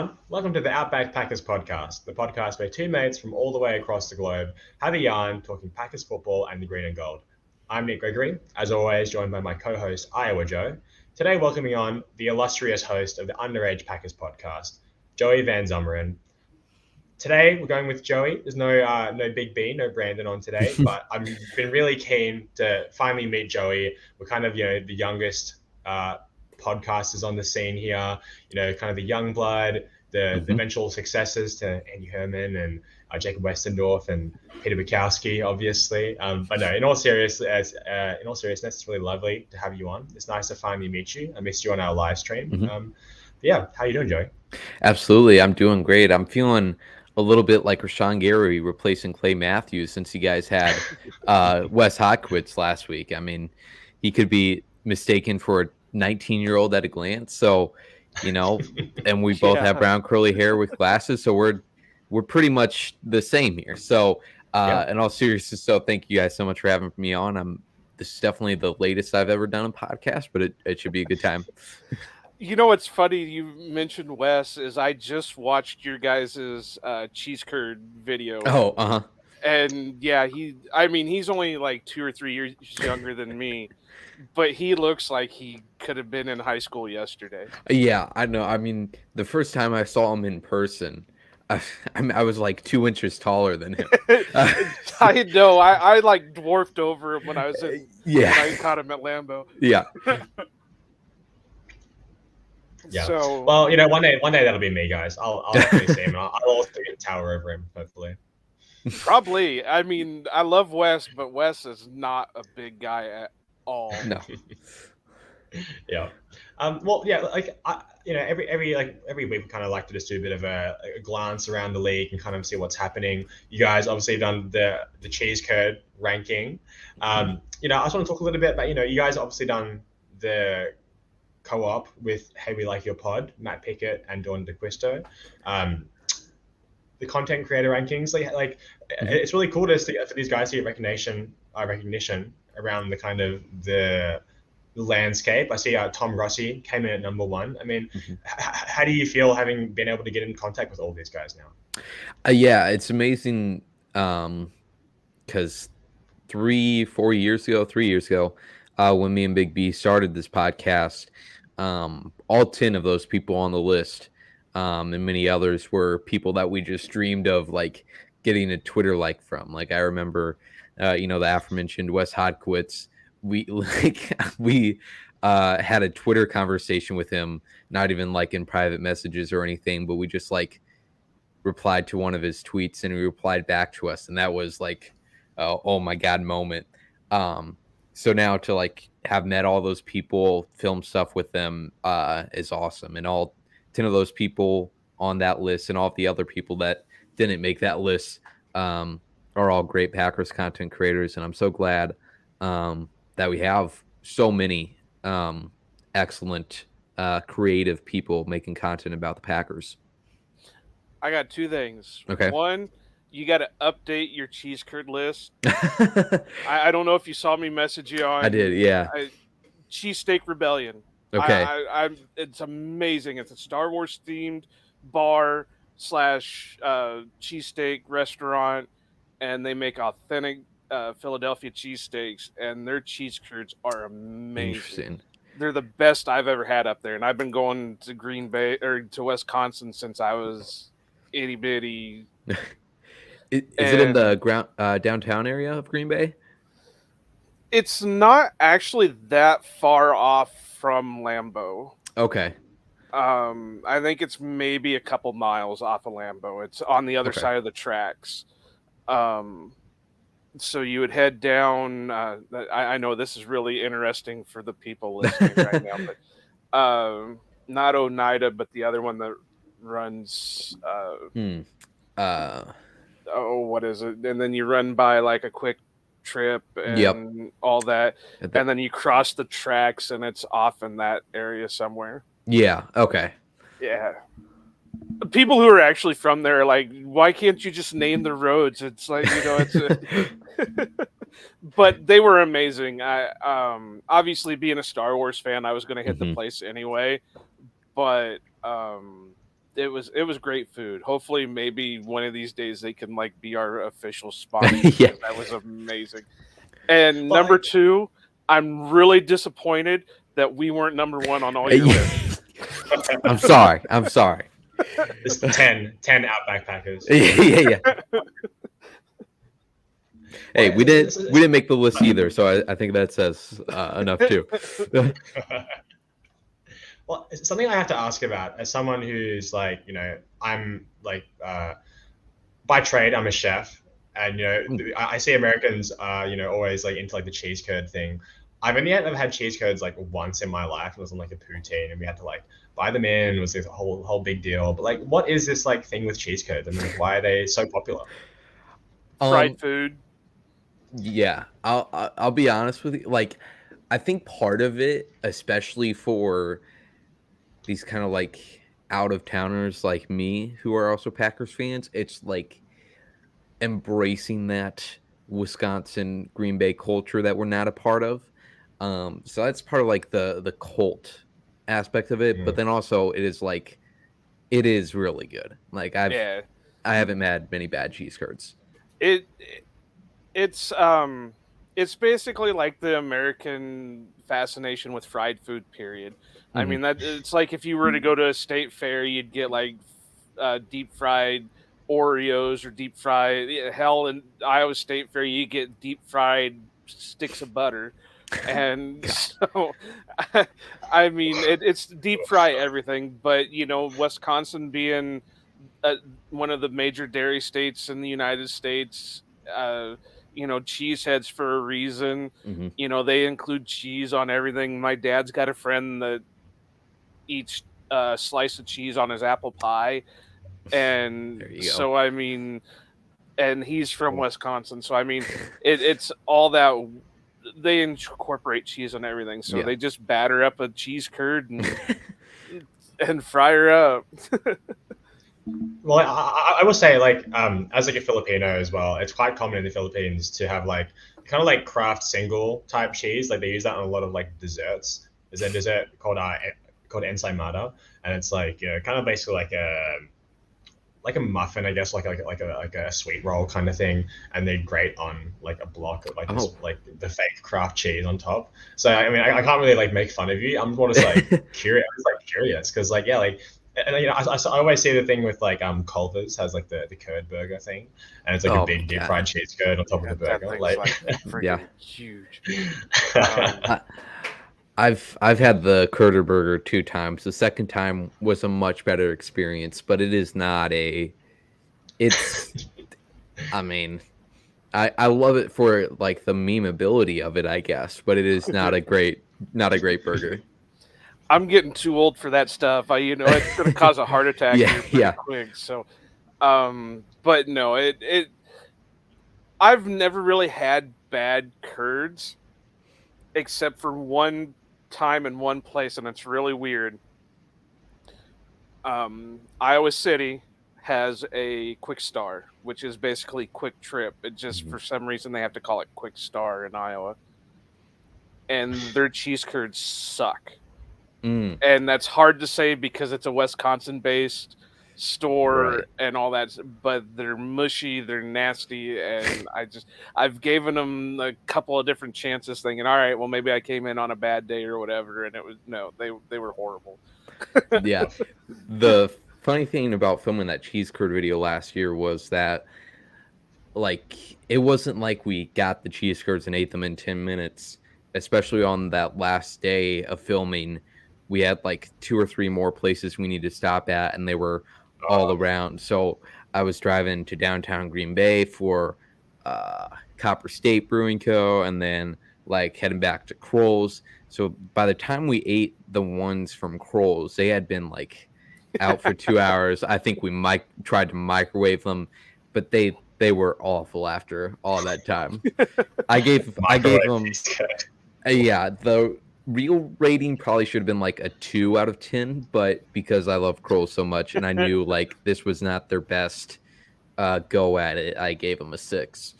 everyone. Welcome to the Outback Packers Podcast, the podcast where two mates from all the way across the globe have a yarn talking Packers football and the green and gold. I'm Nick Gregory, as always, joined by my co-host, Iowa Joe. Today, welcoming on the illustrious host of the Underage Packers Podcast, Joey Van Zummeren. Today, we're going with Joey. There's no Big B, no Brandon on today, but I've been really keen to finally meet Joey. We're kind of, the youngest podcasters on the scene here, kind of the young blood, the eventual successors to Andy Herman and Jacob Westendorf and Peter Bukowski, obviously. But no, in all seriousness, it's really lovely to have you on. It's nice to finally meet you. I missed you on our live stream. Yeah, how you doing, Joey? Absolutely, I'm doing great. I'm feeling a little bit like Rashawn Gary replacing Clay Matthews since you guys had Wes Hodkiewicz last week. I mean, he could be mistaken for a 19-year-old at a glance. So, and we both have brown curly hair with glasses. So we're pretty much the same here. So in all seriousness, so thank you guys so much for having me on. This is definitely the latest I've ever done a podcast, but it should be a good time. You know what's funny? You mentioned Wes. Is I just watched your guys' cheese curd video. Oh, And yeah, he's only like 2 or 3 years younger than me, but he looks like he could have been in high school yesterday. Yeah, I know. I mean, the first time I saw him in person, I was like 2 inches taller than him. I know. I like dwarfed over him when I was when I caught him at Lambeau. Yeah. Yeah. So, well, one day that'll be me, guys. I'll definitely see him. I'll also get a tower over him, hopefully. Probably. I mean, I love Wes, but Wes is not a big guy at all. No. Yeah. Well, yeah. Every week we kind of like to just do a bit of a glance around the league and kind of see what's happening. You guys obviously done the cheese curd ranking. I just want to talk a little bit about you guys obviously done the co-op with Hey We Like Your Pod, Matt Pickett and Dawn DeQuisto. The content creator rankings, it's really cool for these guys to get recognition around the kind of the landscape. I see Tom Rossi came in at number 1. I mean, how do you feel having been able to get in contact with all these guys now? Yeah, it's amazing because 3 years ago, when me and Big B started this podcast, all 10 of those people on the list and many others were people that we just dreamed of like getting a Twitter like from. Like I remember, the aforementioned Wes Hodkiewicz. We had a Twitter conversation with him, not even like in private messages or anything, but we just like replied to one of his tweets and he replied back to us, and that was like, oh my God moment. So now to like have met all those people, film stuff with them is awesome. And all 10 of those people on that list and all of the other people that didn't make that list are all great Packers content creators. And I'm so glad that we have so many excellent creative people making content about the Packers. I got 2 things. Okay. One, you got to update your cheese curd list. I don't know if you saw me message you on. I did, yeah. Cheesesteak Rebellion. Okay. It's amazing. It's a Star Wars themed bar / cheesesteak restaurant, and they make authentic Philadelphia cheesesteaks, and their cheese curds are amazing. Interesting. They're the best I've ever had up there, and I've been going to Green Bay or to Wisconsin since I was itty bitty. Is it in the downtown area of Green Bay? It's not actually that far off from Lambeau. Okay. I think it's maybe a couple miles off of Lambeau. It's on the other side of the tracks. So you would head down. I know this is really interesting for the people listening right now, but not Oneida, but the other one that runs. What is it? And then you run by like a quick trip and all that, and then you cross the tracks, and it's off in that area somewhere. Yeah. Okay. Yeah. People who are actually from there are like, why can't you just name the roads? It's like, it's but they were amazing. I obviously being a Star Wars fan, I was going to hit the place anyway, but it was great food. Hopefully, maybe one of these days they can like be our official sponsor. Yeah. That was amazing. And number two, I'm really disappointed that we weren't number one on all your lists. I'm sorry. It's 10 Outback Packers. Yeah. Hey, we didn't make the list either, so I think that says enough too. Well, it's something I have to ask about as someone who's like, I'm like, by trade, I'm a chef, and I see Americans, always like into like the cheese curd thing. I've only ever had cheese curds like once in my life. It was on like a poutine, and we had to like buy them in. It was this whole big deal. But like, what is this like thing with cheese curds? I mean, why are they so popular? Fried food. Yeah, I'll be honest with you. Like, I think part of it, especially for these kind of like out of towners like me who are also Packers fans, it's like embracing that Wisconsin Green Bay culture that we're not a part of. So that's part of like the cult aspect of it, but then also it is really good. Like I haven't had many bad cheese curds. It's basically like the American fascination with fried food, period. Mm-hmm. I mean, that it's like if you were to go to a state fair, you'd get like deep fried Oreos or deep fried, hell, in Iowa State Fair, you get deep fried sticks of butter. And so, I mean, it's deep fry everything, but Wisconsin being one of the major dairy states in the United States, cheeseheads for a reason. Mm-hmm. They include cheese on everything. My dad's got a friend that eats a slice of cheese on his apple pie. And so, I mean, and he's from Wisconsin. So, I mean, it's all that they incorporate cheese on everything. So they just batter up a cheese curd and fry her up. Well, I will say, like, as like a Filipino as well, it's quite common in the Philippines to have like kind of like craft single type cheese. Like they use that on a lot of like desserts. There's a dessert called ensaymada, and it's like kind of basically like a muffin, I guess, like a sweet roll kind of thing, and they grate on like a block of like the fake craft cheese on top. So I mean, I can't really like make fun of you. I'm more just like curious because like and I always see the thing with like Culver's has like the curd burger thing, and it's like a big deep fried cheese curd on top of the burger. Like huge. I've had the curder burger 2 times. The second time was a much better experience, but it is not I mean, I love it for like the memeability of it, I guess, but it is not a great burger. I'm getting too old for that stuff. It's going to cause a heart attack pretty quick. So, but no, I've never really had bad curds, except for one time in one place, and it's really weird. Iowa City has a Quick Star, which is basically Quick Trip. It just for some reason they have to call it Quick Star in Iowa, and their cheese curds suck. And that's hard to say because it's a Wisconsin-based store and all that, but they're mushy, they're nasty, and I've given them a couple of different chances thinking, all right, well, maybe I came in on a bad day or whatever, and they were horrible. Yeah. The funny thing about filming that cheese curd video last year was that like it wasn't like we got the cheese curds and ate them in 10 minutes, especially on that last day of filming. We had like 2 or 3 more places we needed to stop at, and they were all around. So I was driving to downtown Green Bay for Copper State Brewing Co. and then like heading back to Kroll's. So by the time we ate the ones from Kroll's, they had been like out for 2 hours. I think we tried to microwave them, but they were awful after all that time. I gave them the real rating probably should have been like a 2 out of 10, but because I love Kroll's so much and I knew like this was not their best go at it, I gave them a 6.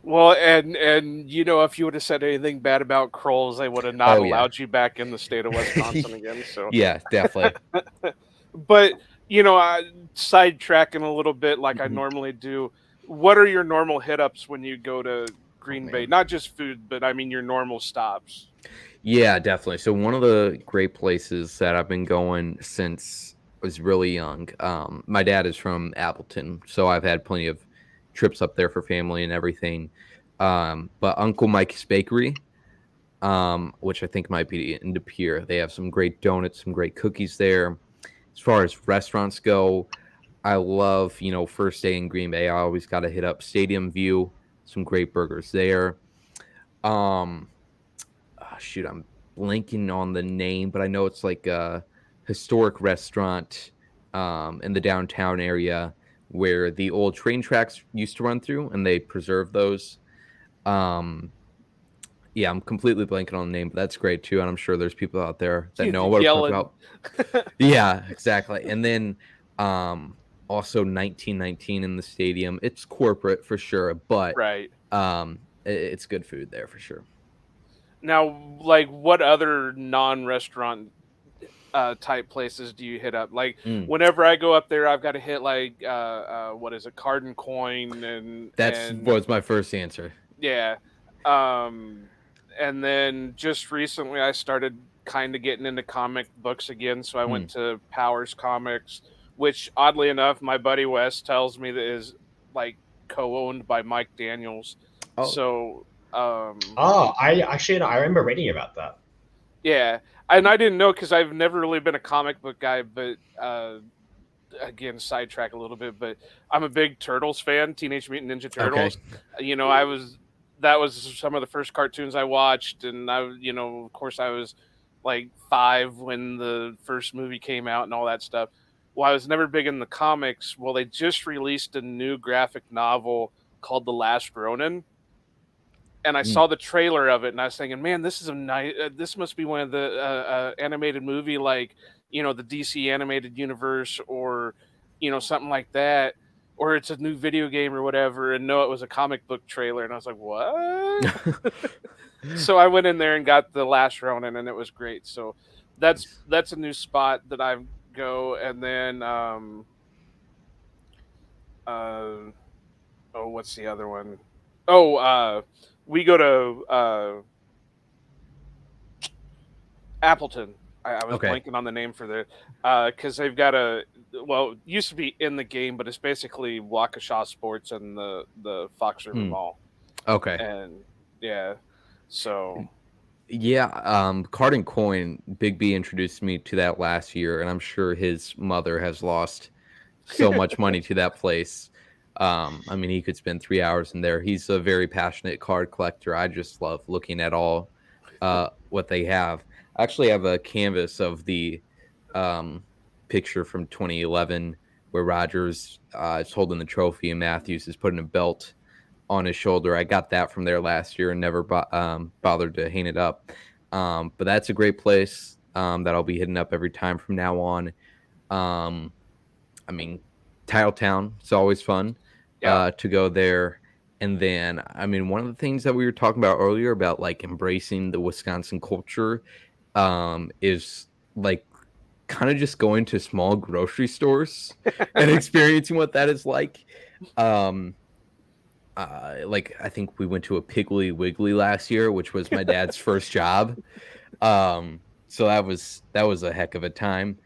Well, and if you would have said anything bad about Kroll's, they would have not allowed you back in the state of Wisconsin again. So yeah, definitely. But sidetracking a little bit like I normally do. What are your normal hit-ups when you go to Green Bay? Not just food, but I mean your normal stops. Yeah, definitely. So one of the great places that I've been going since I was really young. My dad is from Appleton, so I've had plenty of trips up there for family and everything. But Uncle Mike's Bakery, which I think might be in De Pere, they have some great donuts, some great cookies there. As far as restaurants go, I love, first day in Green Bay, I always got to hit up Stadium View, some great burgers there. Shoot, I'm blanking on the name, but I know it's like a historic restaurant in the downtown area where the old train tracks used to run through, and they preserve those. Yeah, I'm completely blanking on the name, but that's great too, and I'm sure there's people out there that know what I'm talking about. Yeah, exactly. And then also 1919 in the stadium. It's corporate for sure, but right. It's good food there for sure. Now, like, what other non-restaurant type places do you hit up? Like, whenever I go up there, I've got to hit like what is it, Card and Coin, and was my first answer. Yeah, and then just recently I started kind of getting into comic books again, so I went to Powers Comics, which oddly enough, my buddy Wes tells me that is like co-owned by Mike Daniels. Oh. So. I remember reading about that. Yeah, and I didn't know because I've never really been a comic book guy, but again, sidetrack a little bit, but I'm a big Turtles fan, Teenage Mutant Ninja Turtles. Okay. That was some of the first cartoons I watched, and of course I was like 5 when the first movie came out and all that stuff. Well, I was never big in the comics. Well, they just released a new graphic novel called The Last Ronin. And I saw the trailer of it, and I was thinking, man, this is a nice. This must be one of the animated movie, like the DC animated universe, or something like that, or it's a new video game or whatever. And no, it was a comic book trailer, and I was like, what? So I went in there and got The Last Ronin, and it was great. So that's a new spot that I go, and then what's the other one? We go to Appleton. I was blanking on the name for the because they've got it used to be In the Game, but it's basically Waukesha Sports and the Fox River Mall. Okay. And yeah, so Card and Coin, Big B introduced me to that last year, and I'm sure his mother has lost so much money to that place. I mean, he could spend 3 hours in there. He's a very passionate card collector. I just love looking at all what they have. I actually have a canvas of the picture from 2011 where Rodgers is holding the trophy and Matthews is putting a belt on his shoulder. I got that from there last year and never bothered to hang it up. But that's a great place that I'll be hitting up every time from now on. I mean, Titletown, it's always fun to go there. And then, I mean, one of the things that we were talking about earlier about like embracing the Wisconsin culture is like kind of just going to small grocery stores and experiencing what that is like. Like I think we went to a Piggly Wiggly last year, which was my dad's first job. So that was a heck of a time.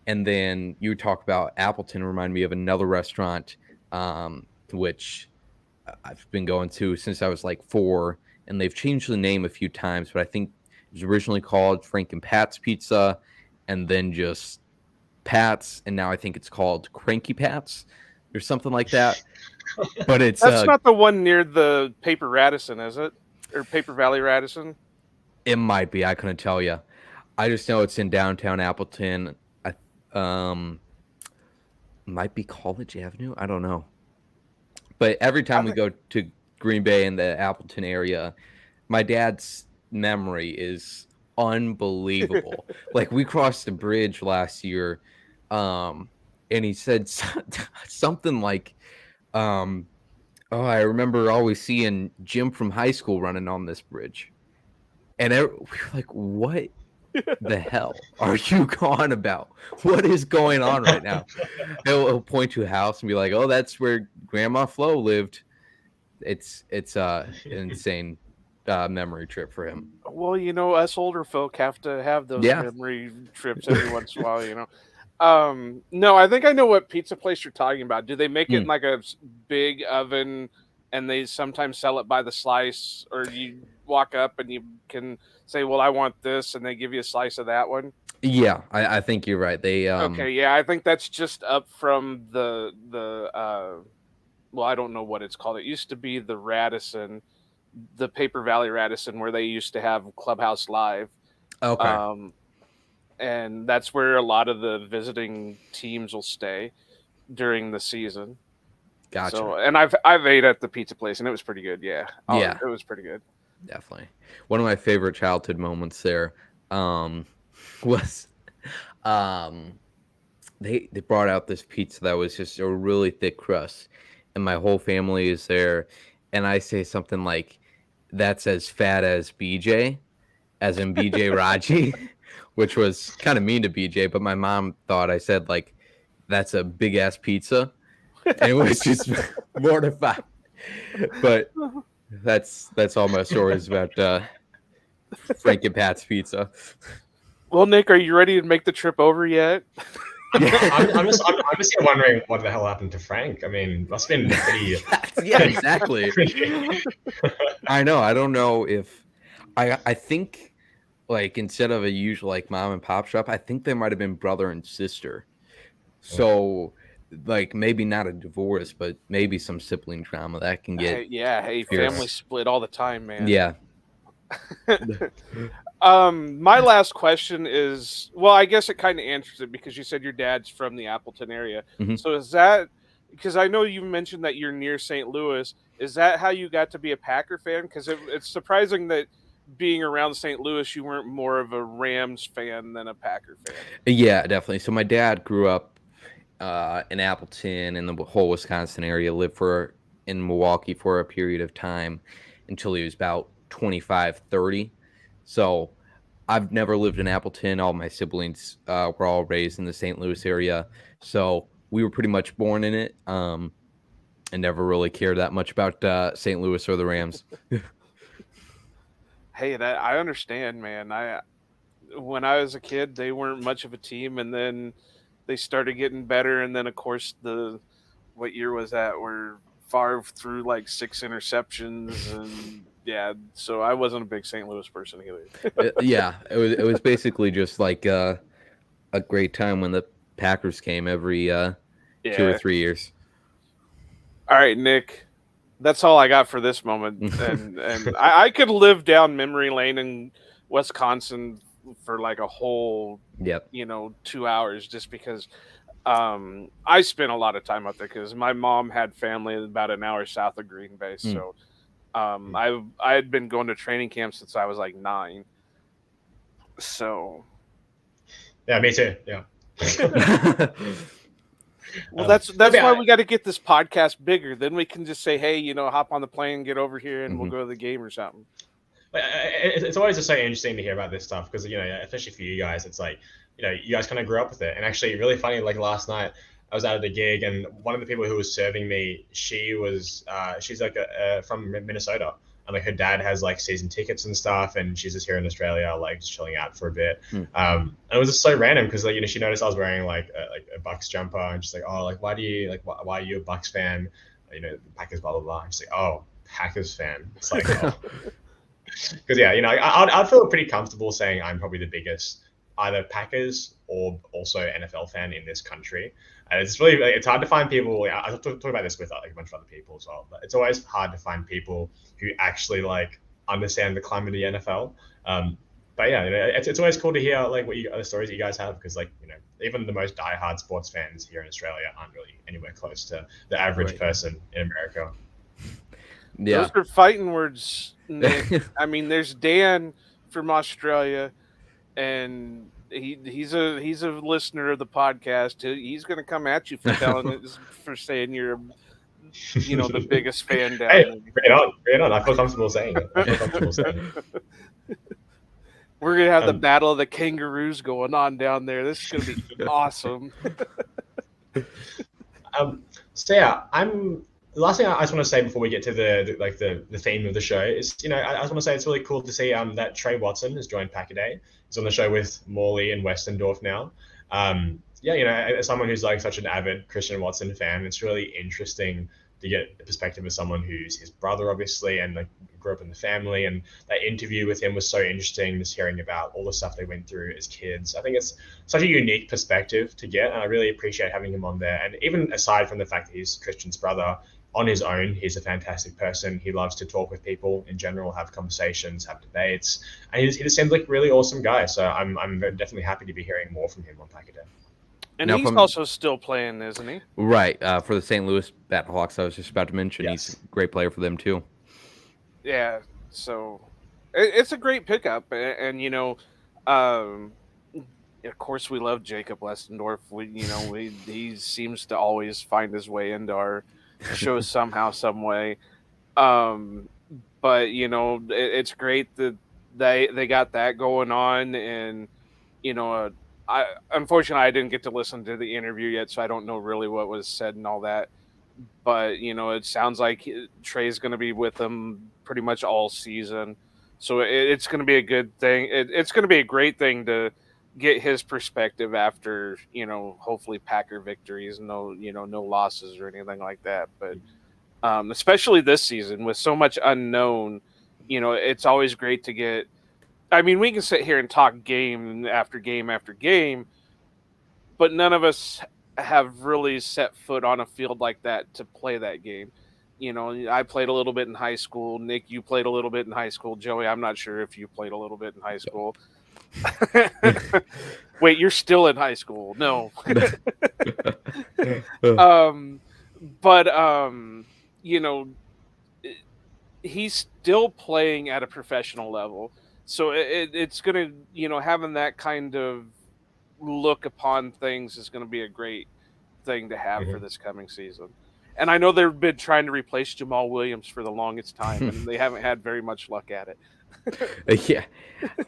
And then you talk about Appleton, remind me of another restaurant, which I've been going to since I was like 4, and they've changed the name a few times, but I think it was originally called Frank and Pat's Pizza, and then just Pat's, and now I think it's called Cranky Pat's or something like that. But that's not the one near the Paper Radisson, is it? Or Paper Valley Radisson? It might be. I couldn't tell you. I just know it's in downtown Appleton. Might be College Avenue. I don't know. But every time we go to Green Bay in the Appleton area, my dad's memory is unbelievable. Like we crossed the bridge last year, and he said something like, I remember always seeing Jim from high school running on this bridge. And we were like, what? the hell are you on about? What is going on right now? He'll point to a house and be like, oh, that's where Grandma Flo lived. It's an insane memory trip for him. Well, us older folk have to have those memory trips every once in a while, No, I think I know what pizza place you're talking about. Do they make it in like a big oven and they sometimes sell it by the slice, or you walk up and you can say, well, I want this, and they give you a slice of that one? Yeah, I think you're right. They okay, yeah, I think that's just up from the well, I don't know what it's called. It used to be the Radisson, the Paper Valley Radisson, where they used to have Clubhouse Live. Okay. And that's where a lot of the visiting teams will stay during the season. Gotcha. So, and I've ate at the pizza place, and it was pretty good. Yeah. Yeah. It was pretty good. Definitely. One of my favorite childhood moments there was they brought out this pizza that was just a really thick crust, and my whole family is there, and I say something like, that's as fat as BJ, as in BJ Raji, which was kind of mean to BJ, but my mom thought I said, like, that's a big ass pizza, and it was just mortified. But that's all my stories about Frank and Pat's pizza. Well, Nick, are you ready to make the trip over yet? I'm just wondering what the hell happened to Frank. I mean, must have been pretty. Yeah, exactly. I know. I don't know if I think, like, instead of a usual like mom and pop shop, I think they might have been brother and sister. So, like, maybe not a divorce, but maybe some sibling trauma that can get. Hey, family split all the time, man. Yeah. My last question is, well, I guess it kind of answers it because you said your dad's from the Appleton area. Mm-hmm. So is that, because I know you mentioned that you're near St. Louis, is that how you got to be a Packer fan? Because it's surprising that being around St. Louis, you weren't more of a Rams fan than a Packer fan. Yeah, definitely. So my dad grew up in Appleton and the whole Wisconsin area, lived in Milwaukee for a period of time until he was about 25, 30. So I've never lived in Appleton. All my siblings were all raised in the St. Louis area. So we were pretty much born in it and never really cared that much about St. Louis or the Rams. Hey, that I understand, man. When I was a kid, they weren't much of a team, and then they started getting better, and then of course what year was that? Where Favre threw like 6 interceptions, and yeah, so I wasn't a big St. Louis person either. Yeah, it was basically just like a great time when the Packers came every 2 or 3 years. All right, Nick. That's all I got for this moment, and I could live down memory lane in Wisconsin for like a whole 2 hours just because I spent a lot of time up there because my mom had family about an hour south of Green Bay. So I had been going to training camp since I was like 9. So yeah, me too. Yeah. Well, that's why we got to get this podcast bigger. Then we can just say, hey, hop on the plane, get over here, and we'll go to the game or something. It's always just so interesting to hear about this stuff because, especially for you guys, it's like, you guys kind of grew up with it. And actually really funny, like last night I was out at the gig and one of the people who was serving me, she's like from Minnesota. And like her dad has like season tickets and stuff, and she's just here in Australia, like just chilling out for a bit. And it was just so random because like she noticed I was wearing like a Bucks jumper, and she's like, oh, like why are you a Bucks fan? Packers, blah blah blah. And she's like, oh, Packers fan. It's like, oh. Because I'd feel pretty comfortable saying I'm probably the biggest either Packers or also NFL fan in this country. And it's really it's hard to find people. I talk about this with like a bunch of other people as well, but it's always hard to find people who actually like understand the climate of the NFL. But yeah, it's always cool to hear like what other stories that you guys have because like even the most diehard sports fans here in Australia aren't really anywhere close to the average person in America. Yeah, those are fighting words, Nick. I mean, there's Dan from Australia, and he's a listener of the podcast. He's going to come at you for saying you're the biggest fan down there. Bring it on. I feel comfortable saying it. We're gonna have the battle of the kangaroos going on down there. This is gonna be awesome. So yeah, the last thing I just want to say before we get to the theme of the show is, I just want to say it's really cool to see that Trey Watson has joined Packaday. He's on the show with Morley and Westendorf now. Yeah, as someone who's like such an avid Christian Watson fan, it's really interesting to get the perspective of someone who's his brother, obviously, and like grew up in the family. And that interview with him was so interesting, just hearing about all the stuff they went through as kids. I think it's such a unique perspective to get, and I really appreciate having him on there. And even aside from the fact that he's Christian's brother, on his own, he's a fantastic person. He loves to talk with people in general, have conversations, have debates, and he just seems like a really awesome guy. So I'm definitely happy to be hearing more from him on Packaday. And now he's also still playing, isn't he? Right, for the St. Louis Battlehawks. I was just about to mention. Yes. He's a great player for them too. Yeah, so it's a great pickup, and of course we love Jacob Westendorf. He seems to always find his way into our show somehow, some way. But it's great that they got that going on, and unfortunately I didn't get to listen to the interview yet, so I don't know really what was said and all that. But it sounds like Trey's going to be with them pretty much all season, so it's going to be a good thing. It's going to be a great thing to get his perspective after hopefully Packer victories, no losses or anything like that. But especially this season with so much unknown, it's always great to get. I mean, we can sit here and talk game after game after game, but none of us have really set foot on a field like that to play that game. I played a little bit in high school. Nick, you played a little bit in high school. Joey, I'm not sure if you played a little bit in high school. Wait, you're still in high school? No. He's still playing at a professional level. So it's going to, having that kind of look upon things is going to be a great thing to have for this coming season. And I know they've been trying to replace Jamal Williams for the longest time, and they haven't had very much luck at it. Yeah.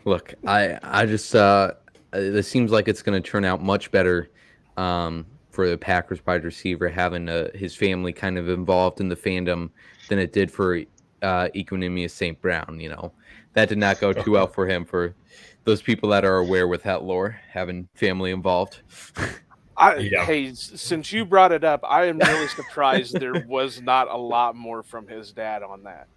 Look, I just it seems like it's going to turn out much better for the Packers wide receiver having his family kind of involved in the fandom than it did for Equanimous St. Brown. That did not go too well for him, for those people that are aware with that lore, having family involved. Hey, since you brought it up, I am really surprised there was not a lot more from his dad on that.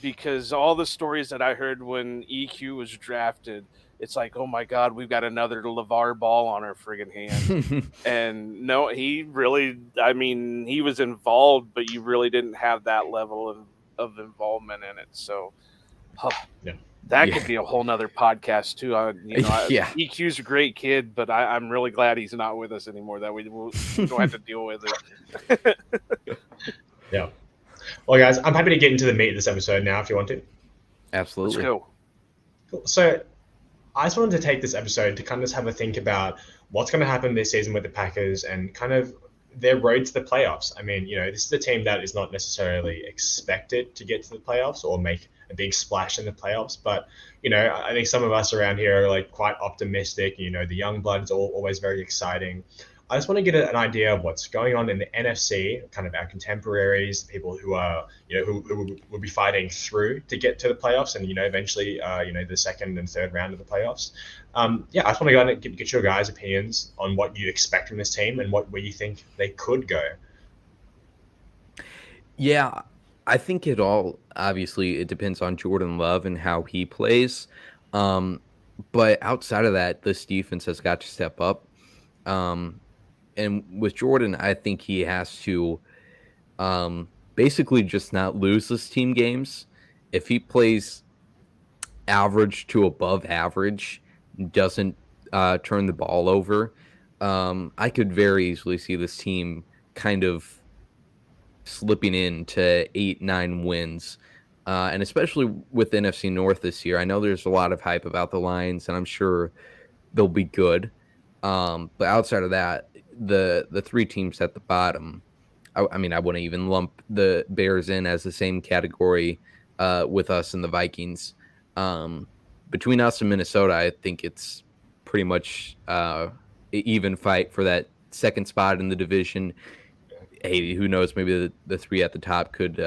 Because all the stories that I heard when EQ was drafted, it's like, oh my God, we've got another LeVar Ball on our friggin' hand. And no, he really, he was involved, but you really didn't have that level of involvement in it. So that could be a whole nother podcast too. EQ's a great kid, but I'm really glad he's not with us anymore. That we don't have to deal with it. Yeah. Well, guys, I'm happy to get into the meat of this episode now if you want to. Absolutely. Let's go. Cool. So I just wanted to take this episode to kind of just have a think about what's going to happen this season with the Packers and kind of their road to the playoffs. I mean, this is a team that is not necessarily expected to get to the playoffs or make a big splash in the playoffs. But, I think some of us around here are like quite optimistic. The young blood is always very exciting. I just want to get an idea of what's going on in the NFC, kind of our contemporaries, people who are, who will be fighting through to get to the playoffs and, eventually, the second and third round of the playoffs. I just want to go and get your guys' opinions on what you expect from this team and where you think they could go. Yeah, I think obviously it depends on Jordan Love and how he plays. But outside of that, this defense has got to step up. And with Jordan, I think he has to basically just not lose this team games. If he plays average to above average, doesn't turn the ball over, I could very easily see this team kind of slipping into 8-9 wins. And especially with NFC North this year, I know there's a lot of hype about the Lions, and I'm sure they'll be good. But outside of that, the three teams at the bottom, I mean, I wouldn't even lump the Bears in as the same category with us and the Vikings. between us and Minnesota, I think it's pretty much even fight for that second spot in the division. Hey, who knows? Maybe the three at the top could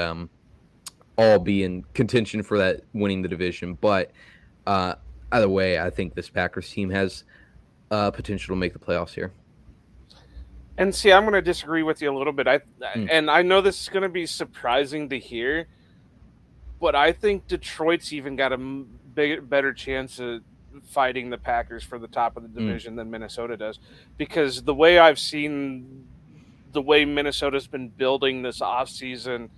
all be in contention for that winning the division. But either way, I think this Packers team has potential to make the playoffs here. And see, I'm going to disagree with you a little bit. And I know this is going to be surprising to hear, but I think Detroit's even got a better chance of fighting the Packers for the top of the division than Minnesota does, because the way I've seen the way Minnesota's been building this offseason,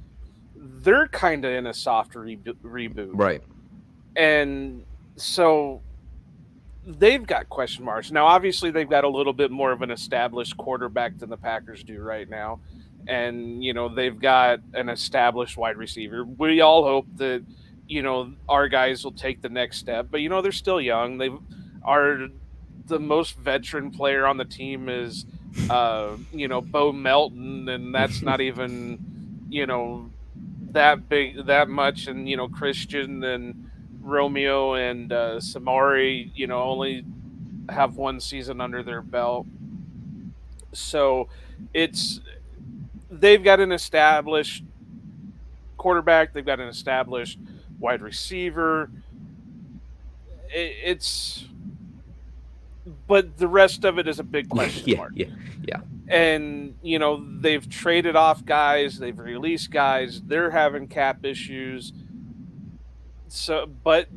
they're kind of in a soft reboot. Right. And so they've got question marks. Now, obviously, they've got a little bit more of an established quarterback than the Packers do right now. And, they've got an established wide receiver. We all hope that, our guys will take the next step. But, they're still young. The most veteran player on the team is, Bo Melton. And that's not even, that much. And, Christian and Romeo and Samari, only have one season under their belt. So they've got an established quarterback. They've got an established wide receiver. But the rest of it is a big question mark. Yeah. And, they've traded off guys. They've released guys. They're having cap issues. So, but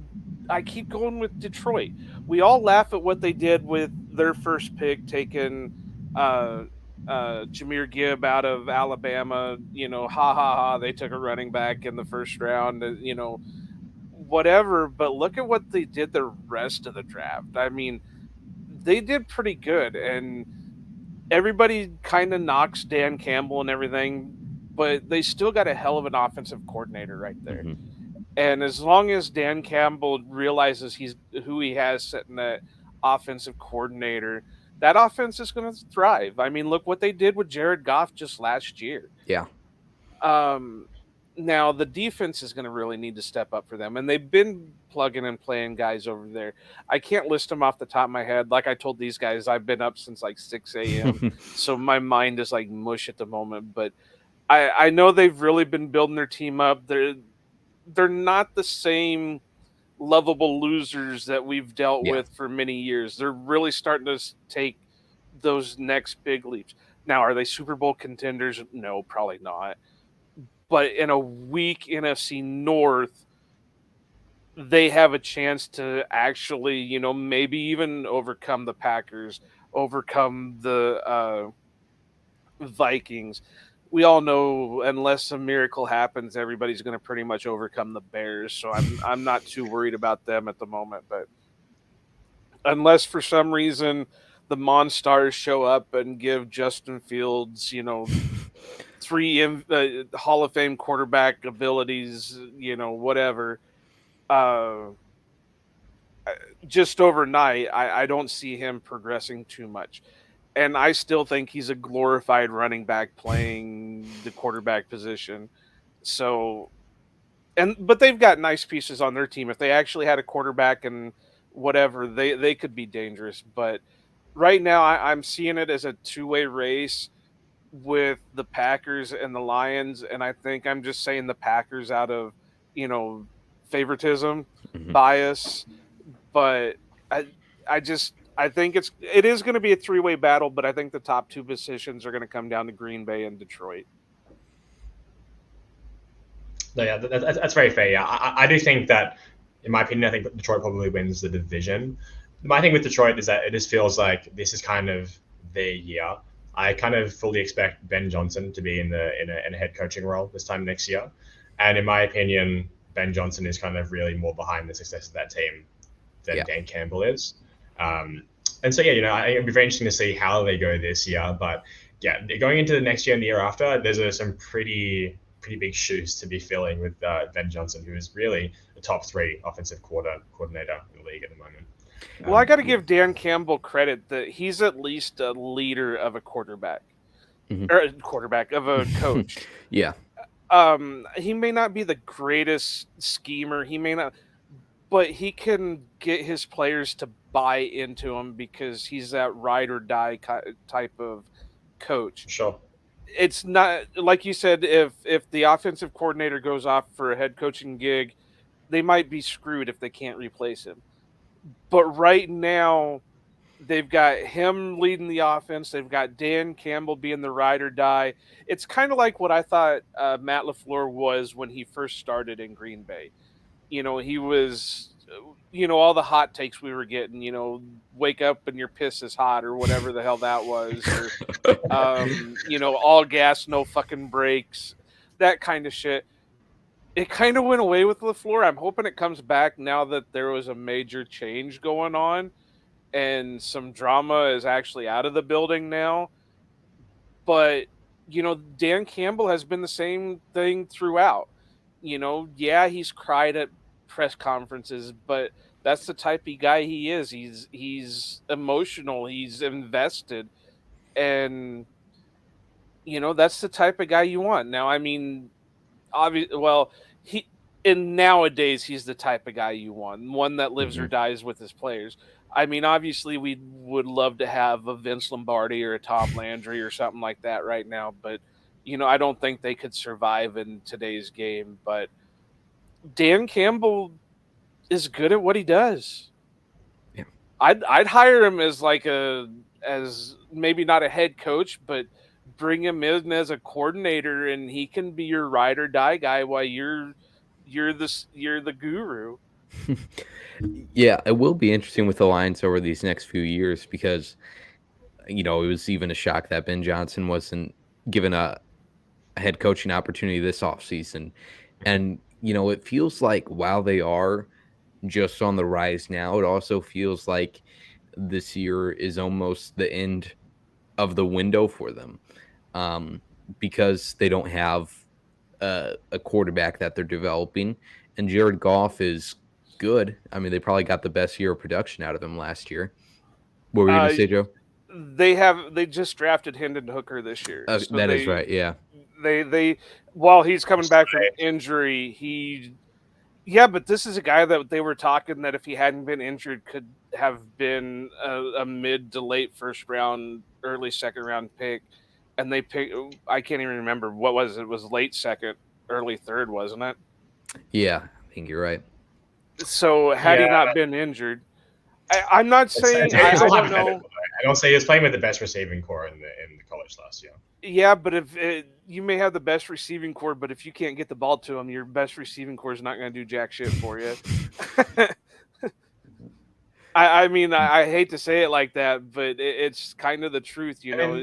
I keep going with Detroit. We all laugh at what they did with their first pick, taking Jahmyr Gibb out of Alabama. They took a running back in the first round. Whatever. But look at what they did the rest of the draft. I mean, they did pretty good, and everybody kind of knocks Dan Campbell and everything, but they still got a hell of an offensive coordinator right there. Mm-hmm. And as long as Dan Campbell realizes who he has setting that offensive coordinator, that offense is going to thrive. I mean, look what they did with Jared Goff just last year. Yeah. Now, the defense is going to really need to step up for them, and they've been plugging and playing guys over there. I can't list them off the top of my head. Like I told these guys, I've been up since like 6 a.m., so my mind is like mush at the moment. But I know they've really been building their team up. They're not the same lovable losers that we've dealt with for many years. They're really starting to take those next big leaps. Now, are they Super Bowl contenders? No, probably not. But in a weak NFC North, they have a chance to actually, maybe even overcome the Packers, overcome the Vikings. We all know unless a miracle happens, everybody's going to pretty much overcome the Bears. So I'm not too worried about them at the moment. But unless for some reason the Monstars show up and give Justin Fields, 3 Hall of Fame quarterback abilities, whatever, just overnight, I don't see him progressing too much. And I still think he's a glorified running back playing the quarterback position. So, but they've got nice pieces on their team. If they actually had a quarterback and whatever, they could be dangerous. But right now, I'm seeing it as a two-way race with the Packers and the Lions. And I think I'm just saying the Packers out of, favoritism, bias. But I think it is going to be a three-way battle, but I think the top 2 positions are going to come down to Green Bay and Detroit. No, yeah, that's very fair. Yeah, I do think that, in my opinion, I think Detroit probably wins the division. My thing with Detroit is that it just feels like this is kind of their year. I kind of fully expect Ben Johnson to be in a head coaching role this time next year, and in my opinion, Ben Johnson is kind of really more behind the success of that team than Dan Campbell is. And so, I think it'll be very interesting to see how they go this year. But going into the next year and the year after, there's some pretty big shoes to be filling with Ben Johnson, who is really the top 3 offensive coordinator in the league at the moment. Well, I got to give Dan Campbell credit that he's at least a leader of a quarterback, or a quarterback of a coach. Yeah. He may not be the greatest schemer. He may not. but he can get his players to buy into him because he's that ride or die type of coach. Sure. It's not like you said, if the offensive coordinator goes off for a head coaching gig, they might be screwed if they can't replace him. But right now, they've got him leading the offense. They've got Dan Campbell being the ride or die. It's kind of like what I thought Matt LaFleur was when he first started in Green Bay. He was, all the hot takes we were getting, wake up and your piss is hot or whatever the hell that was. Or, all gas, no fucking brakes, that kind of shit. It kind of went away with LaFleur. I'm hoping it comes back now that there was a major change going on and some drama is actually out of the building now. But, Dan Campbell has been the same thing throughout. He's cried at press conferences, but that's the type of guy he is. He's emotional, he's invested, and that's the type of guy you want. Now, I mean, nowadays he's the type of guy you want, one that lives or dies with his players. I mean, obviously we would love to have a Vince Lombardi or a Tom Landry or something like that right now, but I don't think they could survive in today's game. But Dan Campbell is good at what he does. Yeah. I'd hire him as as maybe not a head coach, but bring him in as a coordinator, and he can be your ride or die guy while you're the guru. Yeah, it will be interesting with the Lions over these next few years because, it was even a shock that Ben Johnson wasn't given a head coaching opportunity this offseason. And, it feels like while they are just on the rise now, it also feels like this year is almost the end of the window for them because they don't have a quarterback that they're developing. And Jared Goff is good. I mean, they probably got the best year of production out of him last year. What were you going to say, Joe? They just drafted Hendon Hooker this year. So that is right. Yeah. They while he's coming back from injury, but this is a guy that they were talking that if he hadn't been injured could have been a mid to late first round, early second round pick. And they picked, I can't even remember what was it. It was late second, early third, wasn't it? Yeah, I think you're right. So had he not been injured, I'm not saying I don't know. I don't say he was playing with the best receiving core in the college last year. Yeah, but if you may have the best receiving core, but if you can't get the ball to him, your best receiving core is not going to do jack shit for you. I mean, I hate to say it like that, but it's kind of the truth, if you can't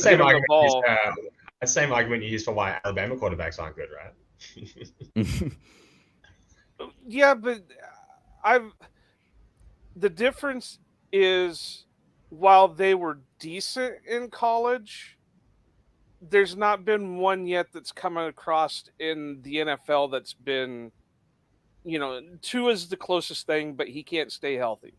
get him the ball. The same argument you use for why Alabama quarterbacks aren't good, right? Yeah, but the difference is while they were decent in college, there's not been one yet that's come across in the NFL that's been, Tua is the closest thing, but he can't stay healthy.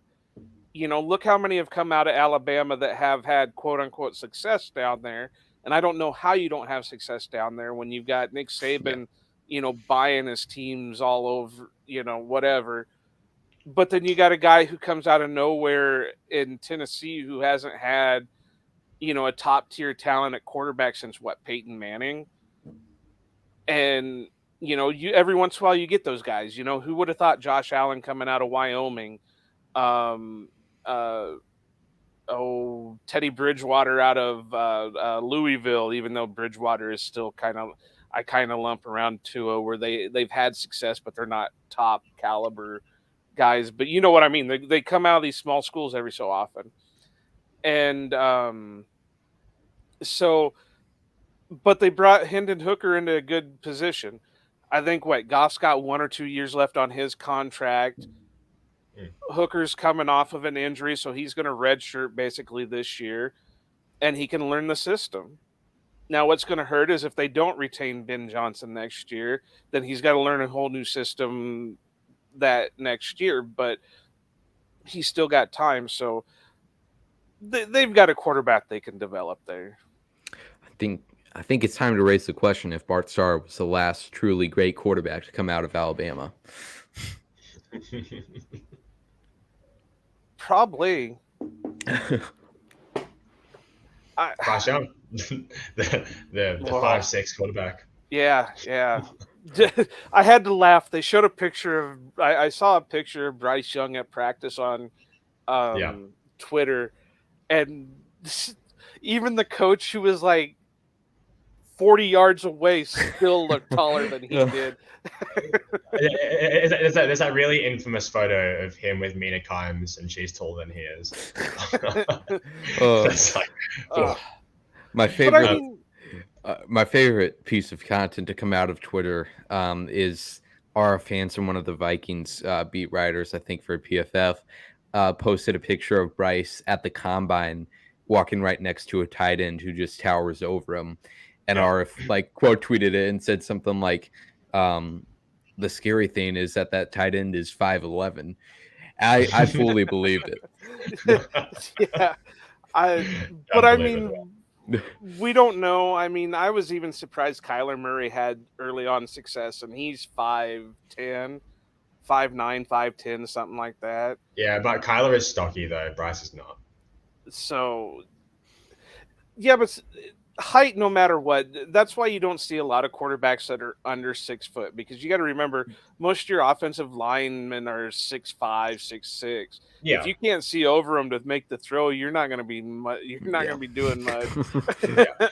Look how many have come out of Alabama that have had quote unquote success down there. And I don't know how you don't have success down there when you've got Nick Saban, buying his teams all over, whatever. But then you got a guy who comes out of nowhere in Tennessee who hasn't had, a top tier talent at quarterback since Peyton Manning. And, you every once in a while you get those guys, who would have thought Josh Allen coming out of Wyoming, Teddy Bridgewater out of Louisville, even though Bridgewater is still I kind of lump around Tua where they've had success, but they're not top caliber guys. But you know what I mean? They come out of these small schools every so often. And but they brought Hendon Hooker into a good position. I think Goff's got 1 or 2 years left on his contract. Hooker's coming off of an injury, so he's going to redshirt basically this year, and he can learn the system. Now, what's going to hurt is if they don't retain Ben Johnson next year, then he's got to learn a whole new system that next year, but he's still got time, so they've got a quarterback they can develop there. I think it's time to raise the question if Bart Starr was the last truly great quarterback to come out of Alabama. Probably. Bryce Young, the 5'6" quarterback. Yeah. I had to laugh. They showed a picture of. I saw a picture of Bryce Young at practice on Twitter, and even the coach, who was like 40 yards away, still looked taller than he did. There's that really infamous photo of him with Mina Kimes, and she's taller than he is. That's like, my favorite. My favorite piece of content to come out of Twitter is our fans from one of the Vikings beat writers, I think for PFF, posted a picture of Bryce at the combine walking right next to a tight end who just towers over him. And our quote tweeted it and said something like, the scary thing is that tight end is 5'11". I fully believed it. Yeah. I mean, we don't know. I mean, I was even surprised Kyler Murray had early on success, and he's 5'10", 5'9", 5'10", something like that. Yeah, but Kyler is stocky, though. Bryce is not. So, yeah, but height, no matter what, that's why you don't see a lot of quarterbacks that are under 6 foot, because you got to remember, most of your offensive linemen are 6'5", 6'6". Yeah. If you can't see over them to make the throw, you're not going to be going to be doing much.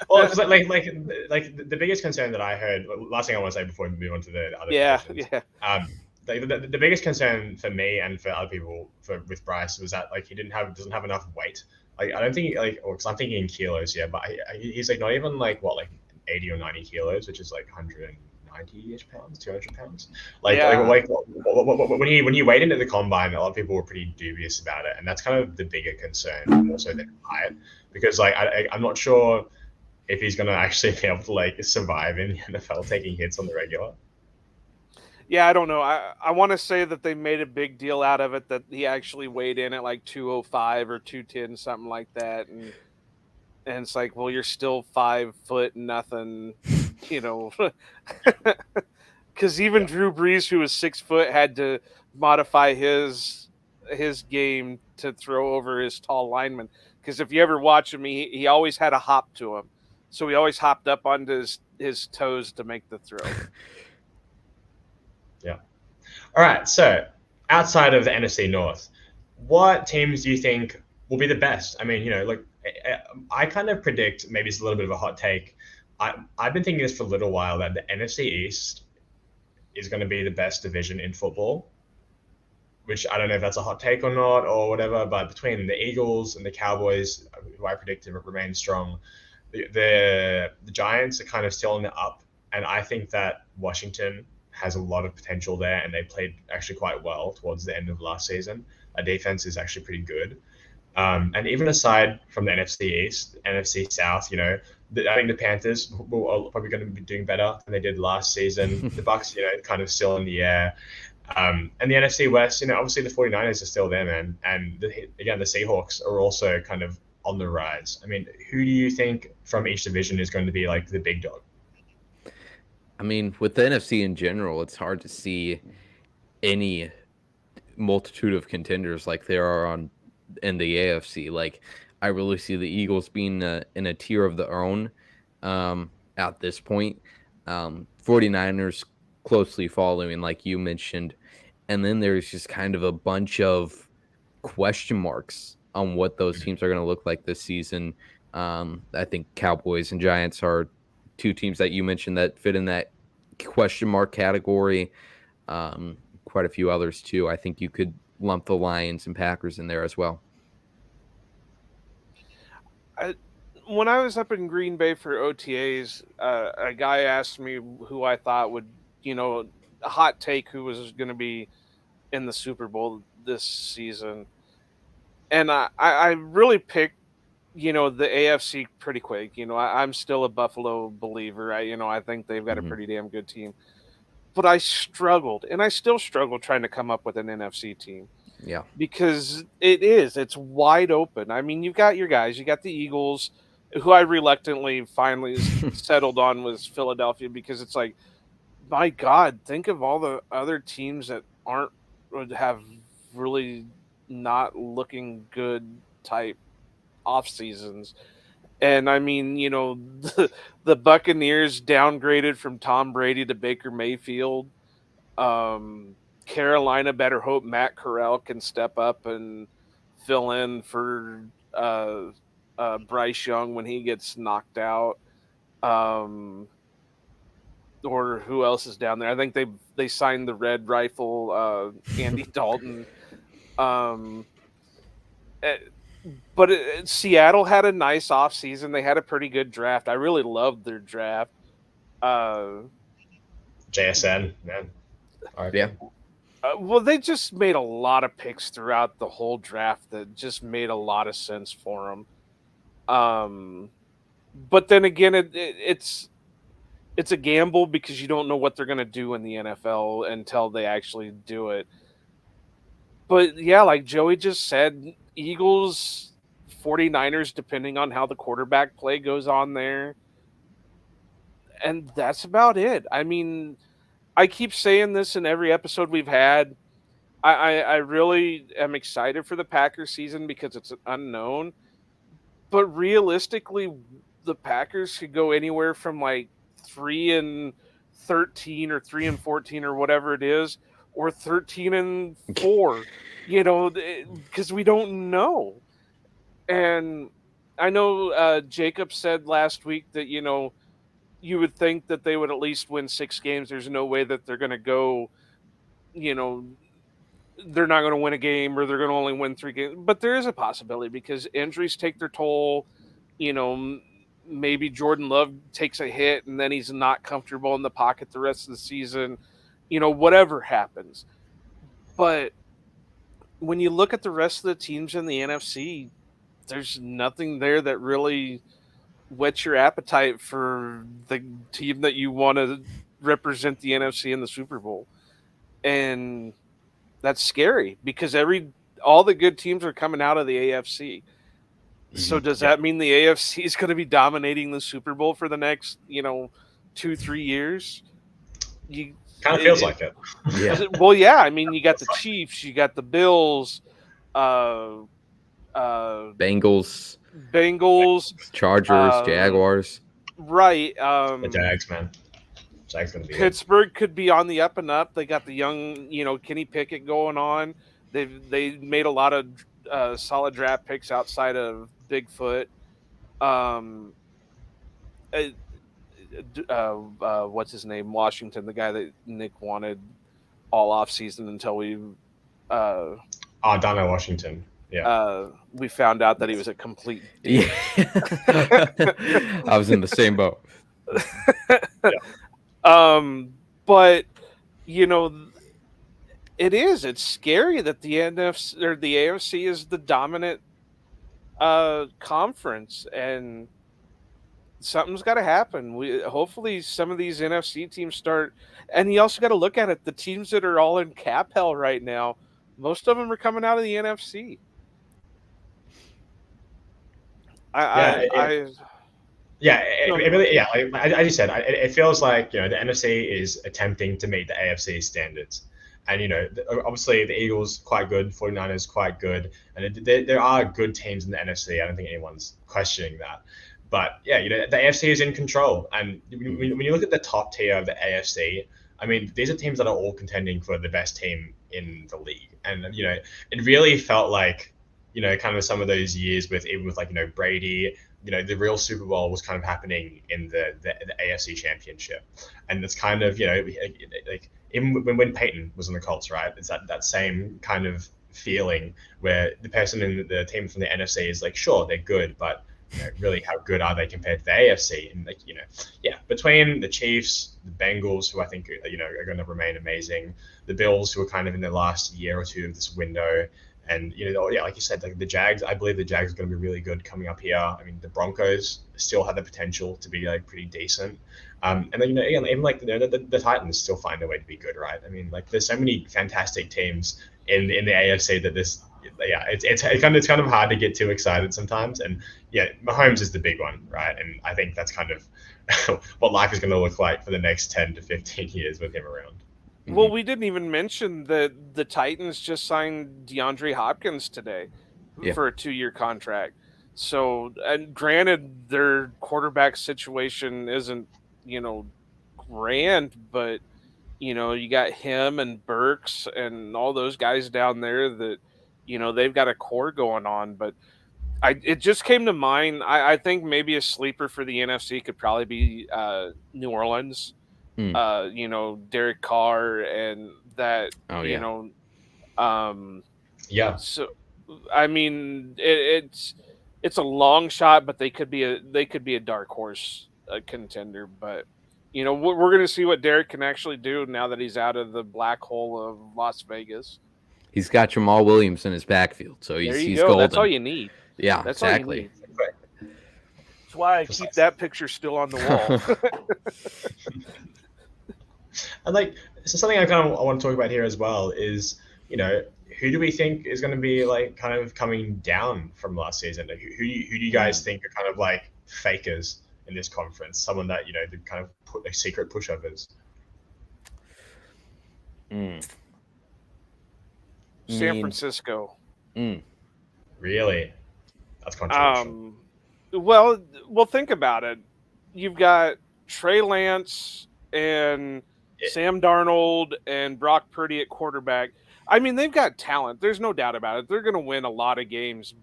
Well, it's like the biggest concern that I heard. Last thing I want to say before we move on to the other positions. The biggest concern for me and for other people with Bryce was that like he doesn't have enough weight. Like I don't think because I'm thinking in kilos, but he's like not even like 80 or 90 kilos, which is like 190-ish pounds, 200 pounds. When he weighed into the combine, a lot of people were pretty dubious about it, and that's kind of the bigger concern more so than height, because like I'm not sure if he's gonna actually be able to like survive in the NFL taking hits on the regular. Yeah, I don't know. I want to say that they made a big deal out of it, that he actually weighed in at like 205 or 210, something like that. And it's like, well, you're still 5 foot nothing, because even Drew Brees, who was 6 foot, had to modify his game to throw over his tall lineman. Because if you ever watch him, he always had a hop to him. So he always hopped up onto his toes to make the throw. Yeah. All right. So outside of the NFC North, what teams do you think will be the best? I mean, I kind of predict, maybe it's a little bit of a hot take. I've been thinking this for a little while, that the NFC East is going to be the best division in football, which I don't know if that's a hot take or not or whatever, but between the Eagles and the Cowboys, who I predict to remain strong, the Giants are kind of still in the up, and I think that Washington has a lot of potential there, and they played actually quite well towards the end of last season. Our defense is actually pretty good. And even aside from the NFC East, NFC South, I think the Panthers are probably going to be doing better than they did last season. The Bucs, kind of still in the air. And the NFC West, obviously the 49ers are still there, man. And the Seahawks are also kind of on the rise. I mean, who do you think from each division is going to be like the big dog? I mean, with the NFC in general, it's hard to see any multitude of contenders like there are in the AFC. Like, I really see the Eagles being in a tier of their own at this point. 49ers closely following, like you mentioned. And then there's just kind of a bunch of question marks on what those teams are going to look like this season. I think Cowboys and Giants are two teams that you mentioned that fit in that question mark category. Quite a few others too. I think you could lump the Lions and Packers in there as well. When I was up in Green Bay for OTAs, a guy asked me who I thought would, a hot take, who was going to be in the Super Bowl this season. And I really picked, the AFC pretty quick. I'm still a Buffalo believer. I think they've got a pretty damn good team. But I struggled, and I still struggle trying to come up with an NFC team. Yeah. Because it's wide open. I mean, you've got your guys. You got the Eagles, who I reluctantly finally settled on was Philadelphia, because it's like, my God, think of all the other teams that aren't would have really not looking good type off seasons. And I mean, the Buccaneers downgraded from Tom Brady to Baker Mayfield. Carolina better hope Matt Corral can step up and fill in for Bryce Young when he gets knocked out. Or who else is down there? I think they signed the Red Rifle, Andy Dalton. But Seattle had a nice offseason. They had a pretty good draft. I really loved their draft. JSN, man. Yeah. Well, they just made a lot of picks throughout the whole draft that just made a lot of sense for them. But then again, it's a gamble because you don't know what they're going to do in the NFL until they actually do it. But yeah, like Joey just said, Eagles, 49ers, depending on how the quarterback play goes on there. And that's about it. I mean, I keep saying this in every episode we've had. I really am excited for the Packers season because it's unknown. But realistically, the Packers could go anywhere from like 3-13 or 3-14 or whatever it is, or 13-4, because we don't know. And I know Jacob said last week that, you would think that they would at least win 6 games. There's no way that they're going to go, they're not going to win a game or they're going to only win 3 games. But there is a possibility because injuries take their toll. Maybe Jordan Love takes a hit and then he's not comfortable in the pocket the rest of the season. Whatever happens. But when you look at the rest of the teams in the NFC, there's nothing there that really whets your appetite for the team that you want to represent the NFC in the Super Bowl. And that's scary because all the good teams are coming out of the AFC. So does that mean the AFC is going to be dominating the Super Bowl for the next, 2-3 years? Kind of feels like it. Yeah. Well, yeah. I mean, you got the Chiefs, you got the Bills, Bengals, Chargers, Jaguars. Right. The Jags, man. Jags gonna be Pittsburgh could be on the up and up. They got the young, Kenny Pickett going on. They made a lot of solid draft picks outside of Bigfoot. What's his name? Washington, the guy that Nick wanted all off season until we. Donnell Washington. Yeah. We found out that he was a complete. Yeah. I was in the same boat. Yeah. But it's scary that the NFC or the AFC is the dominant conference, and something's got to happen. Hopefully some of these NFC teams start, and you also got to look at it. The teams that are all in cap hell right now, most of them are coming out of the NFC. It really, like as you said, it feels like the NFC is attempting to meet the AFC standards, and obviously the Eagles quite good, 49ers quite good, and there are good teams in the NFC. I don't think anyone's questioning that, but yeah, the AFC is in control, and when you look at the top tier of the AFC, I mean these are teams that are all contending for the best team in the league, and it really felt like kind of some of those years with Brady. The real Super Bowl was kind of happening in the AFC Championship, and it's kind of like even when Peyton was on the Colts, right? It's that same kind of feeling where the person in the team from the NFC is like, sure, they're good, but really, how good are they compared to the AFC? And between the Chiefs, the Bengals, who I think are going to remain amazing, the Bills, who are kind of in their last year or two of this window. And like you said, like the Jags, I believe the Jags are going to be really good coming up here. I mean, the Broncos still have the potential to be like pretty decent, and then even like the Titans still find their way to be good, right? I mean, like there's so many fantastic teams in the AFC that it's kind of hard to get too excited sometimes. And Mahomes is the big one, right? And I think that's kind of what life is going to look like for the next 10 to 15 years with him around. Well, we didn't even mention that the Titans just signed DeAndre Hopkins today for a 2-year contract. So, and granted, their quarterback situation isn't, grand, but, you got him and Burks and all those guys down there that, they've got a core going on. But it just came to mind. I think maybe a sleeper for the NFC could probably be New Orleans. Derek Carr and that, So, I mean, it's a long shot, but they could be a dark horse contender. But we're going to see what Derek can actually do now that he's out of the black hole of Las Vegas. He's got Jamal Williams in his backfield, so he's go. golden. That's all you need. Yeah, that's exactly. All you need. That's why I keep that picture still on the wall. And so something I want to talk about here as well is, who do we think is going to be kind of coming down from last season? Who do you guys think are kind of fakers in this conference? Someone that the kind of put secret pushovers. San Francisco. Really? That's controversial. Well, think about it. You've got Trey Lance and Sam Darnold and Brock Purdy at quarterback. I mean, they've got talent. There's no doubt about it. They're going to win a lot of games,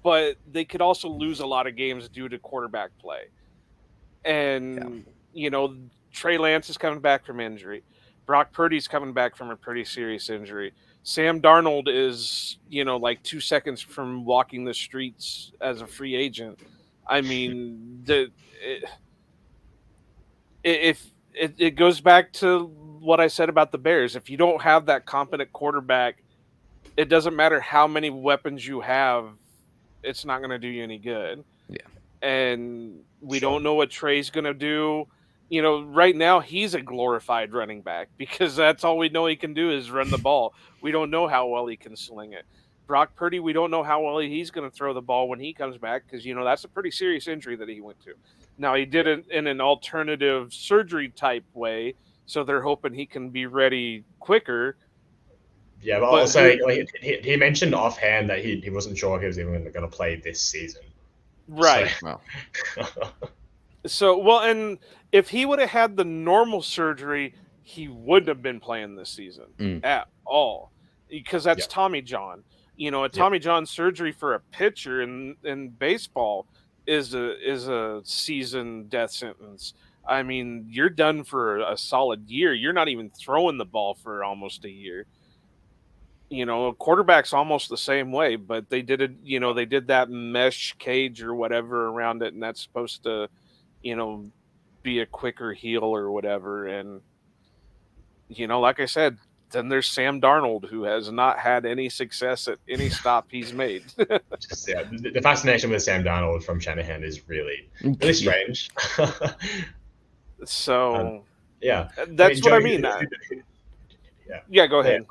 but they could also lose a lot of games due to quarterback play. And, Trey Lance is coming back from injury. Brock Purdy's coming back from a pretty serious injury. Sam Darnold is, 2 seconds from walking the streets as a free agent. I mean, it goes back to what I said about the Bears. If you don't have that competent quarterback, it doesn't matter how many weapons you have. It's not going to do you any good. Yeah. And we don't know what Trey's going to do. Right now he's a glorified running back because that's all we know he can do is run the ball. We don't know how well he can sling it. Brock Purdy, we don't know how well he's going to throw the ball when he comes back because, that's a pretty serious injury that he went to. Now, he did it in an alternative surgery type way, so they're hoping he can be ready quicker. Yeah, but also he mentioned offhand that he wasn't sure if he was even going to play this season. Right. So, and if he would have had the normal surgery, he wouldn't have been playing this season at all because that's Tommy John. A Tommy John surgery for a pitcher in baseball is a season death sentence. I mean, you're done for a solid year. You're not even throwing the ball for almost a year. A quarterback's almost the same way, but they did it. They did that mesh cage or whatever around it, and that's supposed to, be a quicker heal or whatever. And like I said, then there's Sam Darnold, who has not had any success at any stop he's made. The fascination with Sam Darnold from Shanahan is really strange. So that's what I mean. Yeah, go ahead.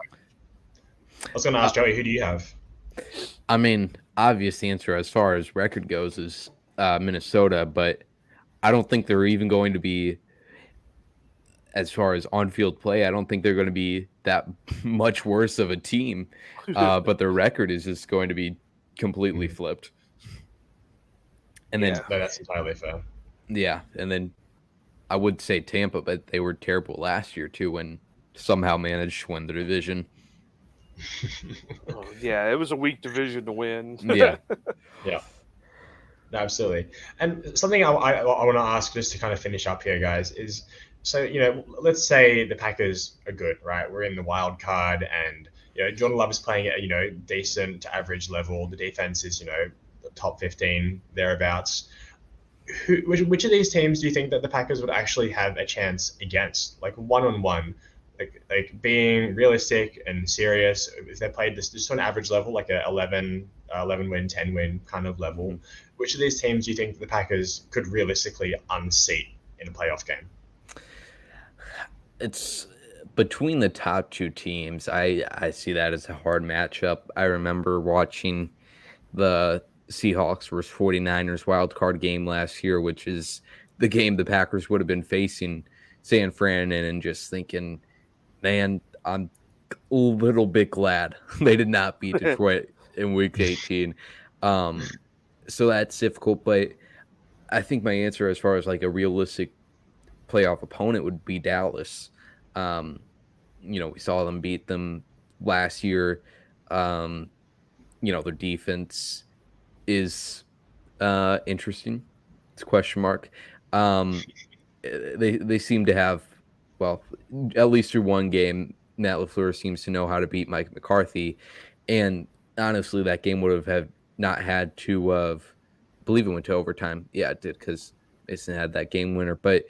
I was going to ask Joey, who do you have? I mean, obvious answer as far as record goes is Minnesota, but I don't think they're even going to be, as far as on-field play, I don't think they're going to be that much worse of a team, but their record is just going to be completely flipped. And then that's entirely fair. Yeah, and then I would say Tampa, but they were terrible last year too, and somehow managed to win the division. It was a weak division to win. Yeah. Absolutely. And something I want to ask just to kind of finish up here, guys, is so, let's say the Packers are good, right? We're in the wild card and, Jordan Love is playing at, decent to average level. The defense is, the top 15, thereabouts. Which of these teams do you think that the Packers would actually have a chance against, one-on-one? Like being realistic and serious, if they played this just to an average level, like a 11 win, 10 win kind of level, which of these teams do you think the Packers could realistically unseat in a playoff game? It's between the top two teams. I see that as a hard matchup. I remember watching the Seahawks versus 49ers wild card game last year, which is the game the Packers would have been facing San Fran in, and just thinking, Man, I'm a little bit glad they did not beat Detroit in Week 18. So that's difficult, but I think my answer as far as like a realistic playoff opponent would be Dallas. We saw them beat them last year. Their defense is interesting. It's a question mark. They seem to have, well, at least through one game, Matt LaFleur seems to know how to beat Mike McCarthy. And honestly, that game would have not had to I believe it went to overtime. Yeah, it did, because Mason had that game winner, but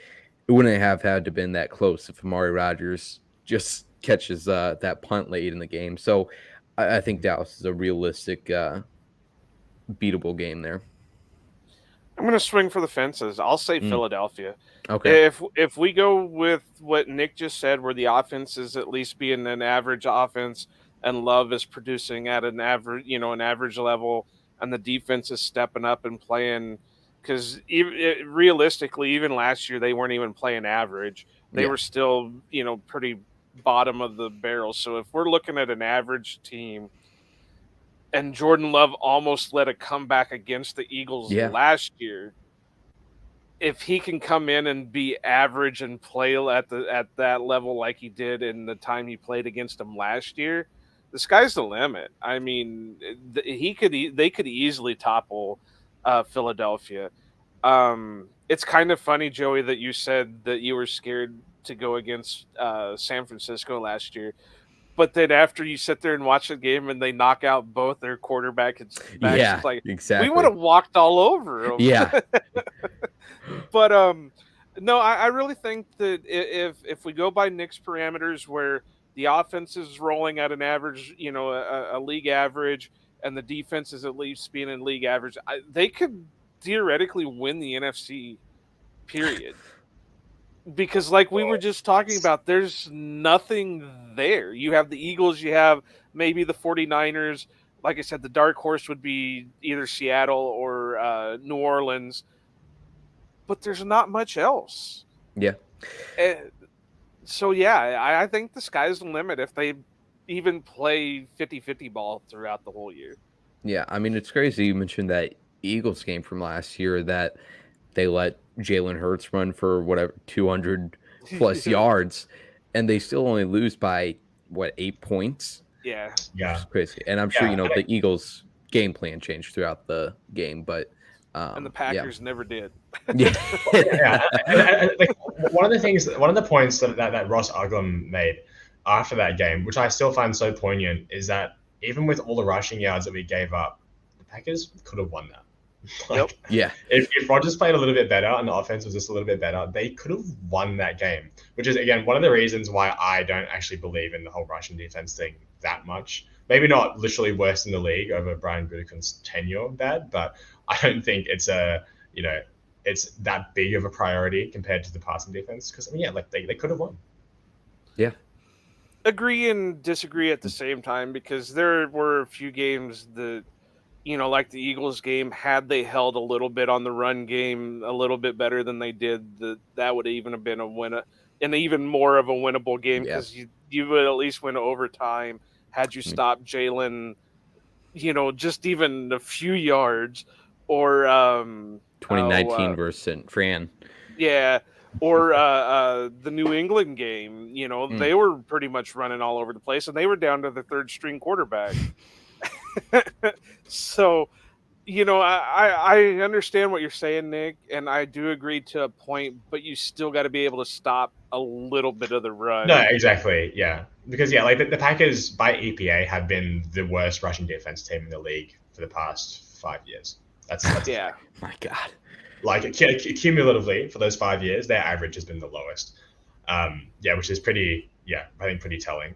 it wouldn't have had to been that close if Amari Rodgers just catches that punt late in the game. So I think Dallas is a realistic beatable game there. I'm going to swing for the fences. I'll say Philadelphia. Okay. If we go with what Nick just said, where the offense is at least being an average offense and Love is producing at an average level, and the defense is stepping up and playing, because realistically, even last year they weren't even playing average. They were still, pretty bottom of the barrel. So if we're looking at an average team, and Jordan Love almost led a comeback against the Eagles last year, if he can come in and be average and play at that level like he did in the time he played against them last year, the sky's the limit. I mean, they could easily topple Philadelphia. It's kind of funny, Joey, that you said that you were scared to go against San Francisco last year. But then after you sit there and watch the game and they knock out both their quarterbacks, it's like, exactly. We would have walked all over them. Yeah. But no, I really think that if we go by Nick's parameters, where the offense is rolling at an average, a league average, and the defense is at least being in league average, they could theoretically win the NFC, period. Because like we were just talking about, there's nothing there. You have the Eagles, you have maybe the 49ers. Like I said, the dark horse would be either Seattle or New Orleans. But there's not much else. Yeah. So, yeah, I think the sky's the limit if they even play 50-50 ball throughout the whole year. Yeah, I mean, it's crazy you mentioned that Eagles game from last year that they let Jalen Hurts run for 200 plus yards, and they still only lose by 8 points? Yeah. It's crazy. And I'm sure the Eagles game plan changed throughout the game, but and the Packers never did. Yeah. One of the points that Ross Uglum made after that game, which I still find so poignant, is that even with all the rushing yards that we gave up, the Packers could have won that. If Rodgers played a little bit better and the offense was just a little bit better, they could have won that game, which is, again, one of the reasons why I don't actually believe in the whole Russian defense thing that much. Maybe not literally worse in the league over Brian Gutekunst's tenure bad, but I don't think it's it's that big of a priority compared to the passing defense. Because, they could have won. Yeah. Agree and disagree at the same time, because there were a few games that, like the Eagles game, had they held a little bit on the run game a little bit better than they did, that would even have been an even more of a winnable game, because you would at least win overtime had you stopped Jalen, just even a few yards, or 2019 versus Fran. Yeah, or the New England game. They were pretty much running all over the place, and they were down to the third string quarterback. So, I understand what you're saying, Nick, and I do agree to a point, but you still got to be able to stop a little bit of the run. No, exactly. Yeah. Because, the Packers by EPA have been the worst rushing defense team in the league for the past 5 years. That's yeah. My God. Cumulatively for those 5 years, their average has been the lowest. Which is pretty telling.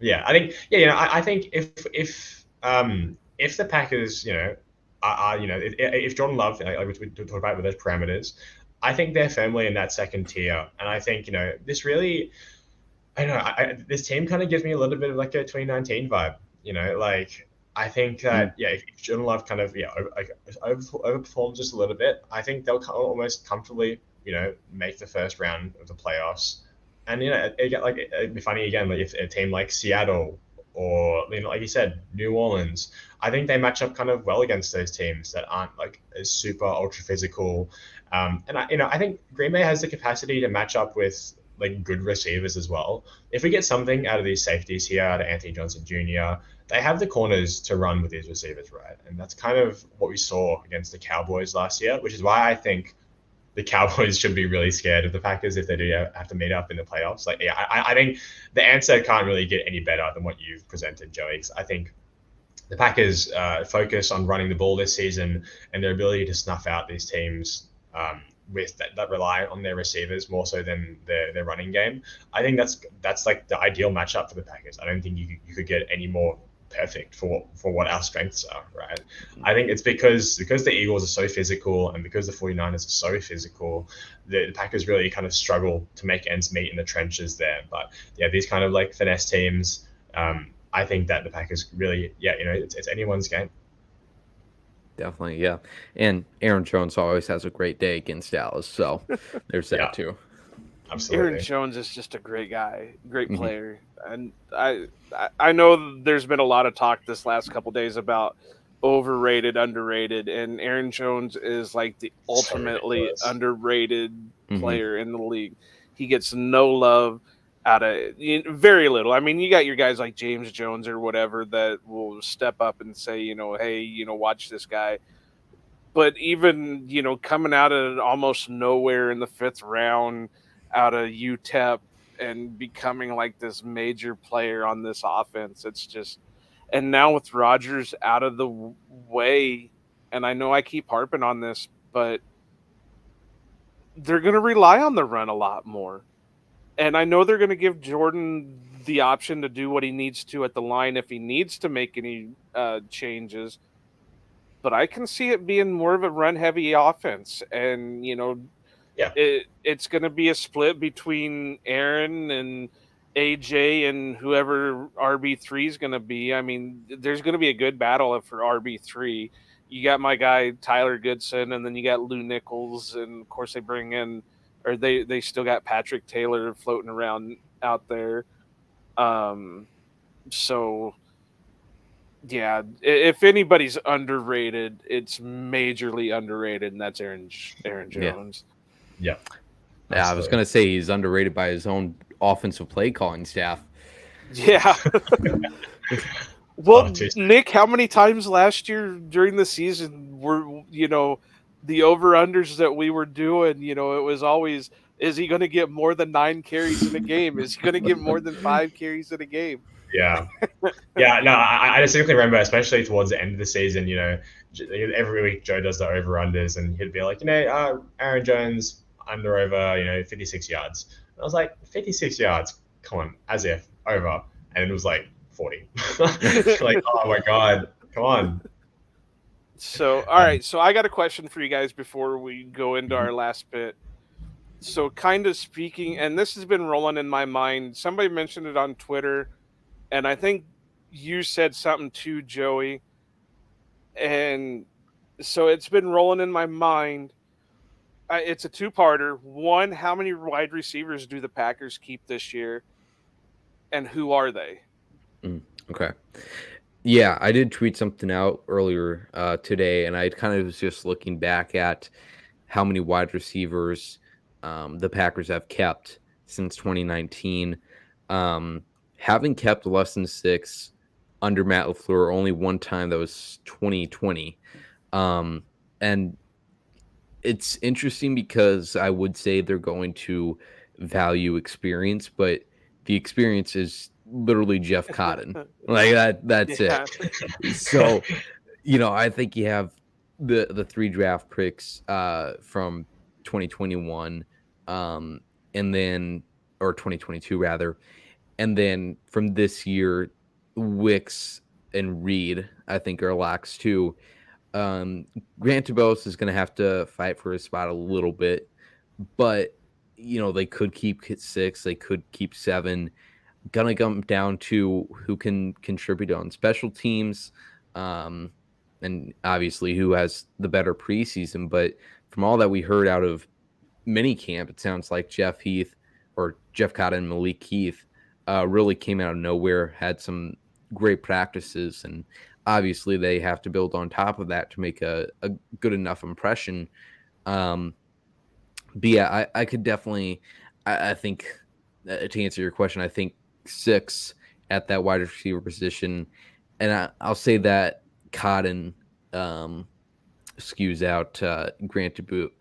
I think if the Packers, if Jordan Love, which we talked about with those parameters, I think they're firmly in that second tier, and I think this really, I don't know, this team kind of gives me a little bit of like a 2019 vibe. I think that if Jordan Love kind of overperforms just a little bit, I think they'll almost comfortably make the first round of the playoffs. And it'd be funny again, like if a team like Seattle or like you said, New Orleans, I think they match up kind of well against those teams that aren't like as super ultra physical. And I think Green Bay has the capacity to match up with like good receivers as well. If we get something out of these safeties here, out of Anthony Johnson Jr., they have the corners to run with these receivers, right? And that's kind of what we saw against the Cowboys last year, which is why I think the Cowboys should be really scared of the Packers if they do have to meet up in the playoffs. Like, yeah, I think the answer can't really get any better than what you've presented, Joey. I think the Packers focus on running the ball this season and their ability to snuff out these teams with that rely on their receivers more so than their running game. I think that's like the ideal matchup for the Packers. I don't think you could get any more perfect for what our strengths are, right? I think it's because the Eagles are so physical and because the 49ers are so physical, the Packers really kind of struggle to make ends meet in the trenches there. But yeah, these kind of like finesse teams, I think that the Packers really, it's anyone's game. Definitely, yeah. And Aaron Jones always has a great day against Dallas, so there's that too. Absolutely. Aaron Jones is just a great guy, great player, and I know there's been a lot of talk this last couple of days about overrated, underrated, and Aaron Jones is like the ultimately underrated player in the league. He gets no love out of very little. I mean, you got your guys like James Jones or whatever that will step up and say, hey, watch this guy. But even, coming out of almost nowhere in the 5th round out of UTEP and becoming like this major player on this offense, it's just, and now with Rodgers out of the way, and I know I keep harping on this, but they're going to rely on the run a lot more. And I know they're going to give Jordan the option to do what he needs to at the line if he needs to make any changes. But I can see it being more of a run-heavy offense. And, it's going to be a split between Aaron and AJ and whoever RB3 is going to be. I mean, there's going to be a good battle for RB3. You got my guy Tyler Goodson, and then you got Lou Nichols, and, of course, they still got Patrick Taylor floating around out there. So, yeah, if anybody's underrated, it's majorly underrated, and that's Aaron Jones. Yeah. Yeah, I was going to say he's underrated by his own offensive play calling staff. Yeah. Well, Nick, how many times last year during the season were, the over-unders that we were doing, it was always, is he going to get more than 9 carries in a game? Is he going to get more than 5 carries in a game? Yeah. Yeah, no, I distinctly remember, especially towards the end of the season, every week Joe does the over-unders and he'd be like, Aaron Jones over, 56 yards. And I was like, 56 yards? Come on, as if, over. And it was like 40. Like, oh my God, come on. So, all right. So I got a question for you guys before we go into our last bit. So kind of speaking, and this has been rolling in my mind. Somebody mentioned it on Twitter, and I think you said something too, Joey. And so it's been rolling in my mind. It's a 2-parter. One, how many wide receivers do the Packers keep this year? And who are they? Okay. Yeah, I did tweet something out earlier today, and I kind of was just looking back at how many wide receivers the Packers have kept since 2019. Having kept less than 6 under Matt LaFleur, only one time, that was 2020. And it's interesting because I would say they're going to value experience, but the experience is literally Jeff Cotton. Like that's it. So, I think you have the 3 draft picks from 2021 and then, or 2022 rather, and then from this year, Wicks and Reed I think are locks too. Grant Dubose is going to have to fight for his spot a little bit, but they could keep 6, they could keep 7. Gonna come down to who can contribute on special teams, and obviously who has the better preseason. But from all that we heard out of minicamp, it sounds like Jeff Heath or Jeff Cotton and Malik Heath really came out of nowhere, had some great practices, and obviously they have to build on top of that to make a good enough impression. But yeah, I could definitely, I think, to answer your question, I think 6 at that wide receiver position, and I'll say that Cotton skews out Grant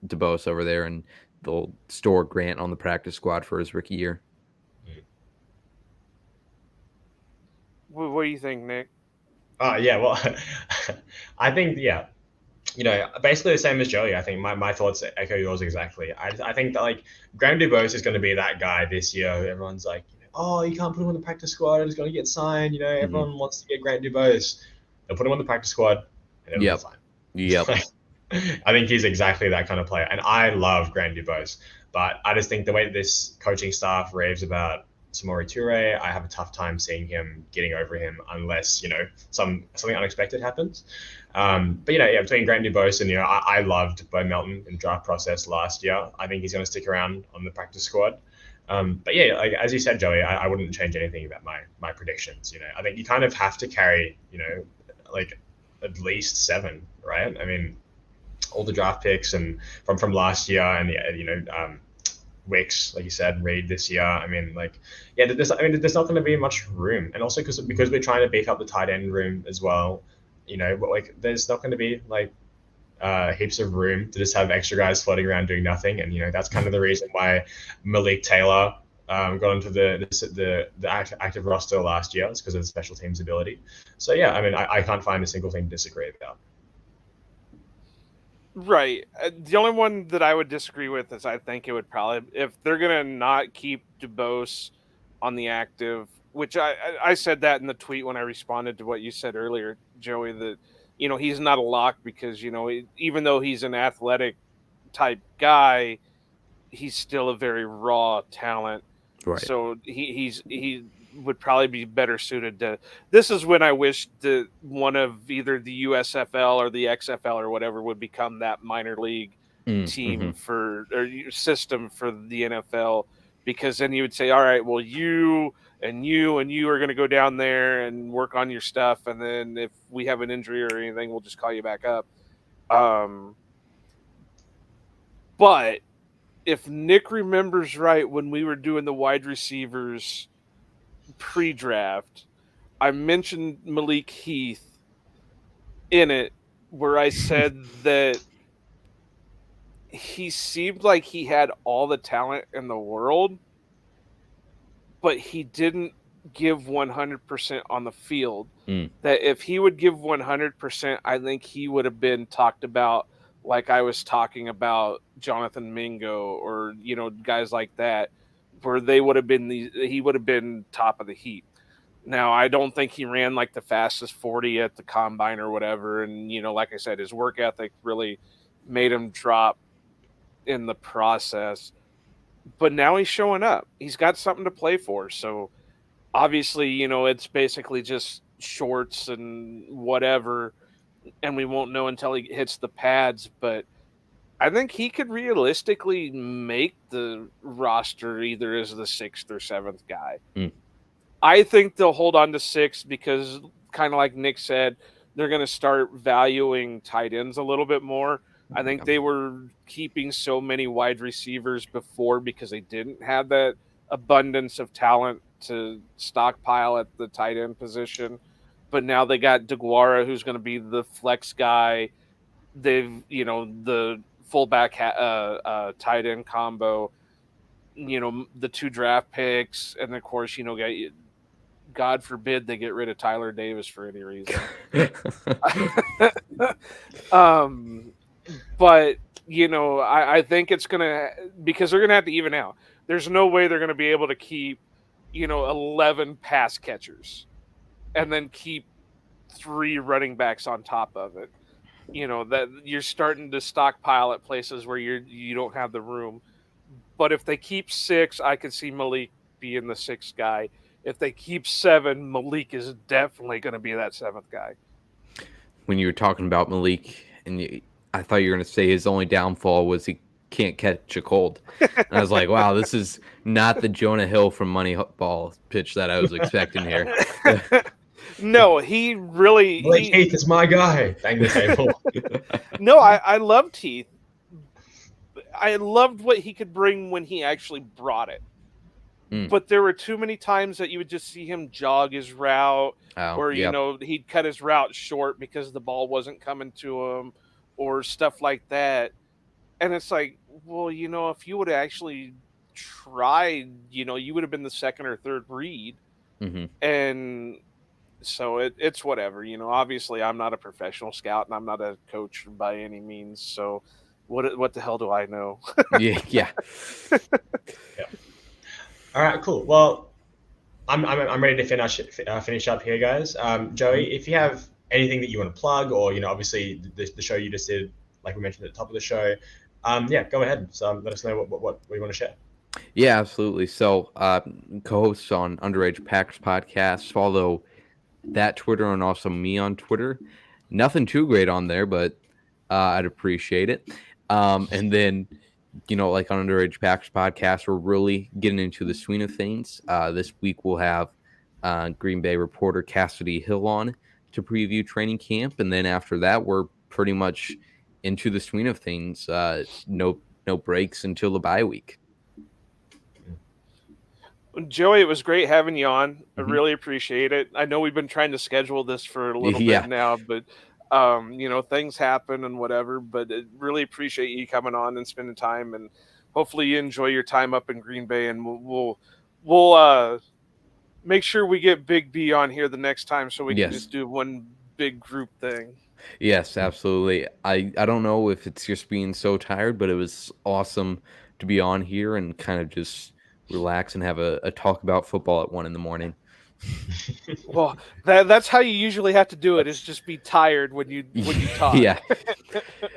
DeBose over there, and they'll store Grant on the practice squad for his rookie year. What do you think, Nick? Yeah, well, I think, yeah, basically the same as Joey. I think my thoughts echo yours exactly. I think that like Graham DuBose is going to be that guy this year. Everyone's like, oh, you can't put him on the practice squad. He's going to get signed. Everyone wants to get Graham DuBose. They'll put him on the practice squad, and it'll be fine. Yep. I think he's exactly that kind of player, and I love Graham DuBose. But I just think the way that this coaching staff raves about Samori Toure, I have a tough time seeing him getting over him unless something unexpected happens. But between Grant DuBose and I loved Bo Melton in the draft process last year. I think he's going to stick around on the practice squad. But yeah, like as you said, Joey, I wouldn't change anything about my predictions. I think you kind of have to carry like at least 7, right? I mean, all the draft picks and from last year and Wicks, like you said, Reed this year. I mean, there's not going to be much room, and also because we're trying to beef up the tight end room as well. There's not going to be heaps of room to just have extra guys floating around doing nothing, and that's kind of the reason why Malik Taylor got into the active roster last year. It's because of the special teams ability. So yeah, I mean, I can't find a single thing to disagree about. Right. The only one that I would disagree with is I think it would probably, if they're going to not keep DuBose on the active, which I said that in the tweet when I responded to what you said earlier, Joey, that, he's not a lock because, even though he's an athletic type guy, he's still a very raw talent. Right. So he would probably be better suited to. This is when I wish that one of either the USFL or the XFL or whatever would become that minor league team or system for the NFL, because then you would say, all right, well, you and you are going to go down there and work on your stuff, and then if we have an injury or anything, we'll just call you back up. But if Nick remembers right, when we were doing the wide receivers pre-draft, I mentioned Malik Heath in it, where I said that he seemed like he had all the talent in the world, but he didn't give 100% on the field. That if he would give 100%, I think he would have been talked about like I was talking about Jonathan Mingo or, guys like that, where they would have been he would have been top of the heap. Now, I don't think he ran like the fastest 40 at the combine or whatever. And, like I said, his work ethic really made him drop in the process. But now he's showing up. He's got something to play for. So obviously, it's basically just shorts and whatever, and we won't know until he hits the pads. But I think he could realistically make the roster either as the 6th or 7th guy. I think they'll hold on to 6 because, kind of like Nick said, they're going to start valuing tight ends a little bit more. I think they were keeping so many wide receivers before because they didn't have that abundance of talent to stockpile at the tight end position. But now they got DeGuara, who's going to be the flex guy. They've, the fullback tight end combo, the 2 draft picks. And of course, God forbid they get rid of Tyler Davis for any reason. But, I think it's going to, because they're going to have to even out. There's no way they're going to be able to keep, 11 pass catchers and then keep 3 running backs on top of it. That you're starting to stockpile at places where you don't have the room. But if they keep 6, I could see Malik being the 6th guy. If they keep 7, Malik is definitely going to be that 7th guy. When you were talking about Malik, and I thought you were going to say his only downfall was he can't catch a cold. And I was like, wow, this is not the Jonah Hill from Moneyball pitch that I was expecting here. No, he really. Blake Heath is my guy. Bang the table. No, I loved Heath. I loved what he could bring when he actually brought it. But there were too many times that you would just see him jog his route, or you know, he'd cut his route short because the ball wasn't coming to him, or stuff like that. And it's like, well, you know, if you would have actually tried, you know, you would have been the second or third read. And so it's whatever, you know. Obviously, I'm not a professional scout and I'm not a coach by any means. So what the hell do I know? Yeah. All right, cool. Well, I'm ready to finish up here, guys. Joey, if you have anything that you want to plug, or, you know, obviously the show you just did, like we mentioned at the top of the show, yeah, go ahead. So let us know what you want to share. Yeah, absolutely. So, co-hosts on Underage Packers Podcast. Follow that Twitter and also me on Twitter. Nothing too great on there, but I'd appreciate it. And then, you know, like on Underage Packers Podcast, we're really getting into the swing of things. This week we'll have Green Bay reporter Cassidy Hill on to preview training camp, and then after that, we're pretty much into the swing of things. No breaks until the bye week. Joey, it was great having you on. I really appreciate it. I know we've been trying to schedule this for a little bit now, but you know, things happen and whatever, but I really appreciate you coming on and spending time, and hopefully you enjoy your time up in Green Bay, and we'll make sure we get Big B on here the next time so we can just do one big group thing. Yes, absolutely. I don't know if it's just being so tired, but it was awesome to be on here and kind of just relax and have a talk about football at 1 a.m. Well, that's how you usually have to do it, is just be tired when you talk. Yeah.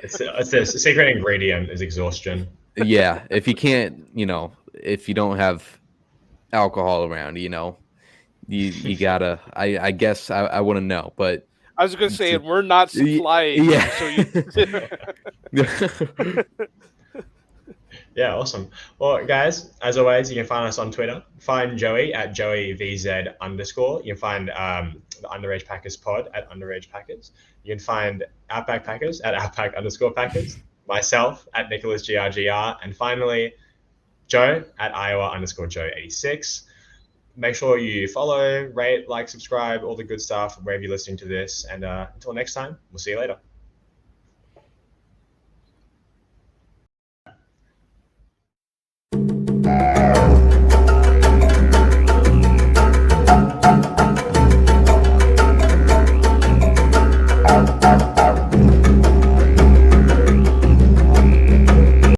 It's a secret ingredient is exhaustion. Yeah. If you can't, you know, if you don't have alcohol around, you know, you gotta, I guess I wouldn't know, but I was going to say, we're not supplying. Yeah. Yeah, awesome. Well, guys, as always, you can find us on Twitter. Find Joey at JoeyVZ_. You can find the Underage Packers pod at Underage Packers. You can find Outback Packers at Outback_Packers. Myself at NicholasGRGR. And finally, Joe at Iowa_Joe86. Make sure you follow, rate, like, subscribe, all the good stuff wherever you're listening to this. And until next time, we'll see you later.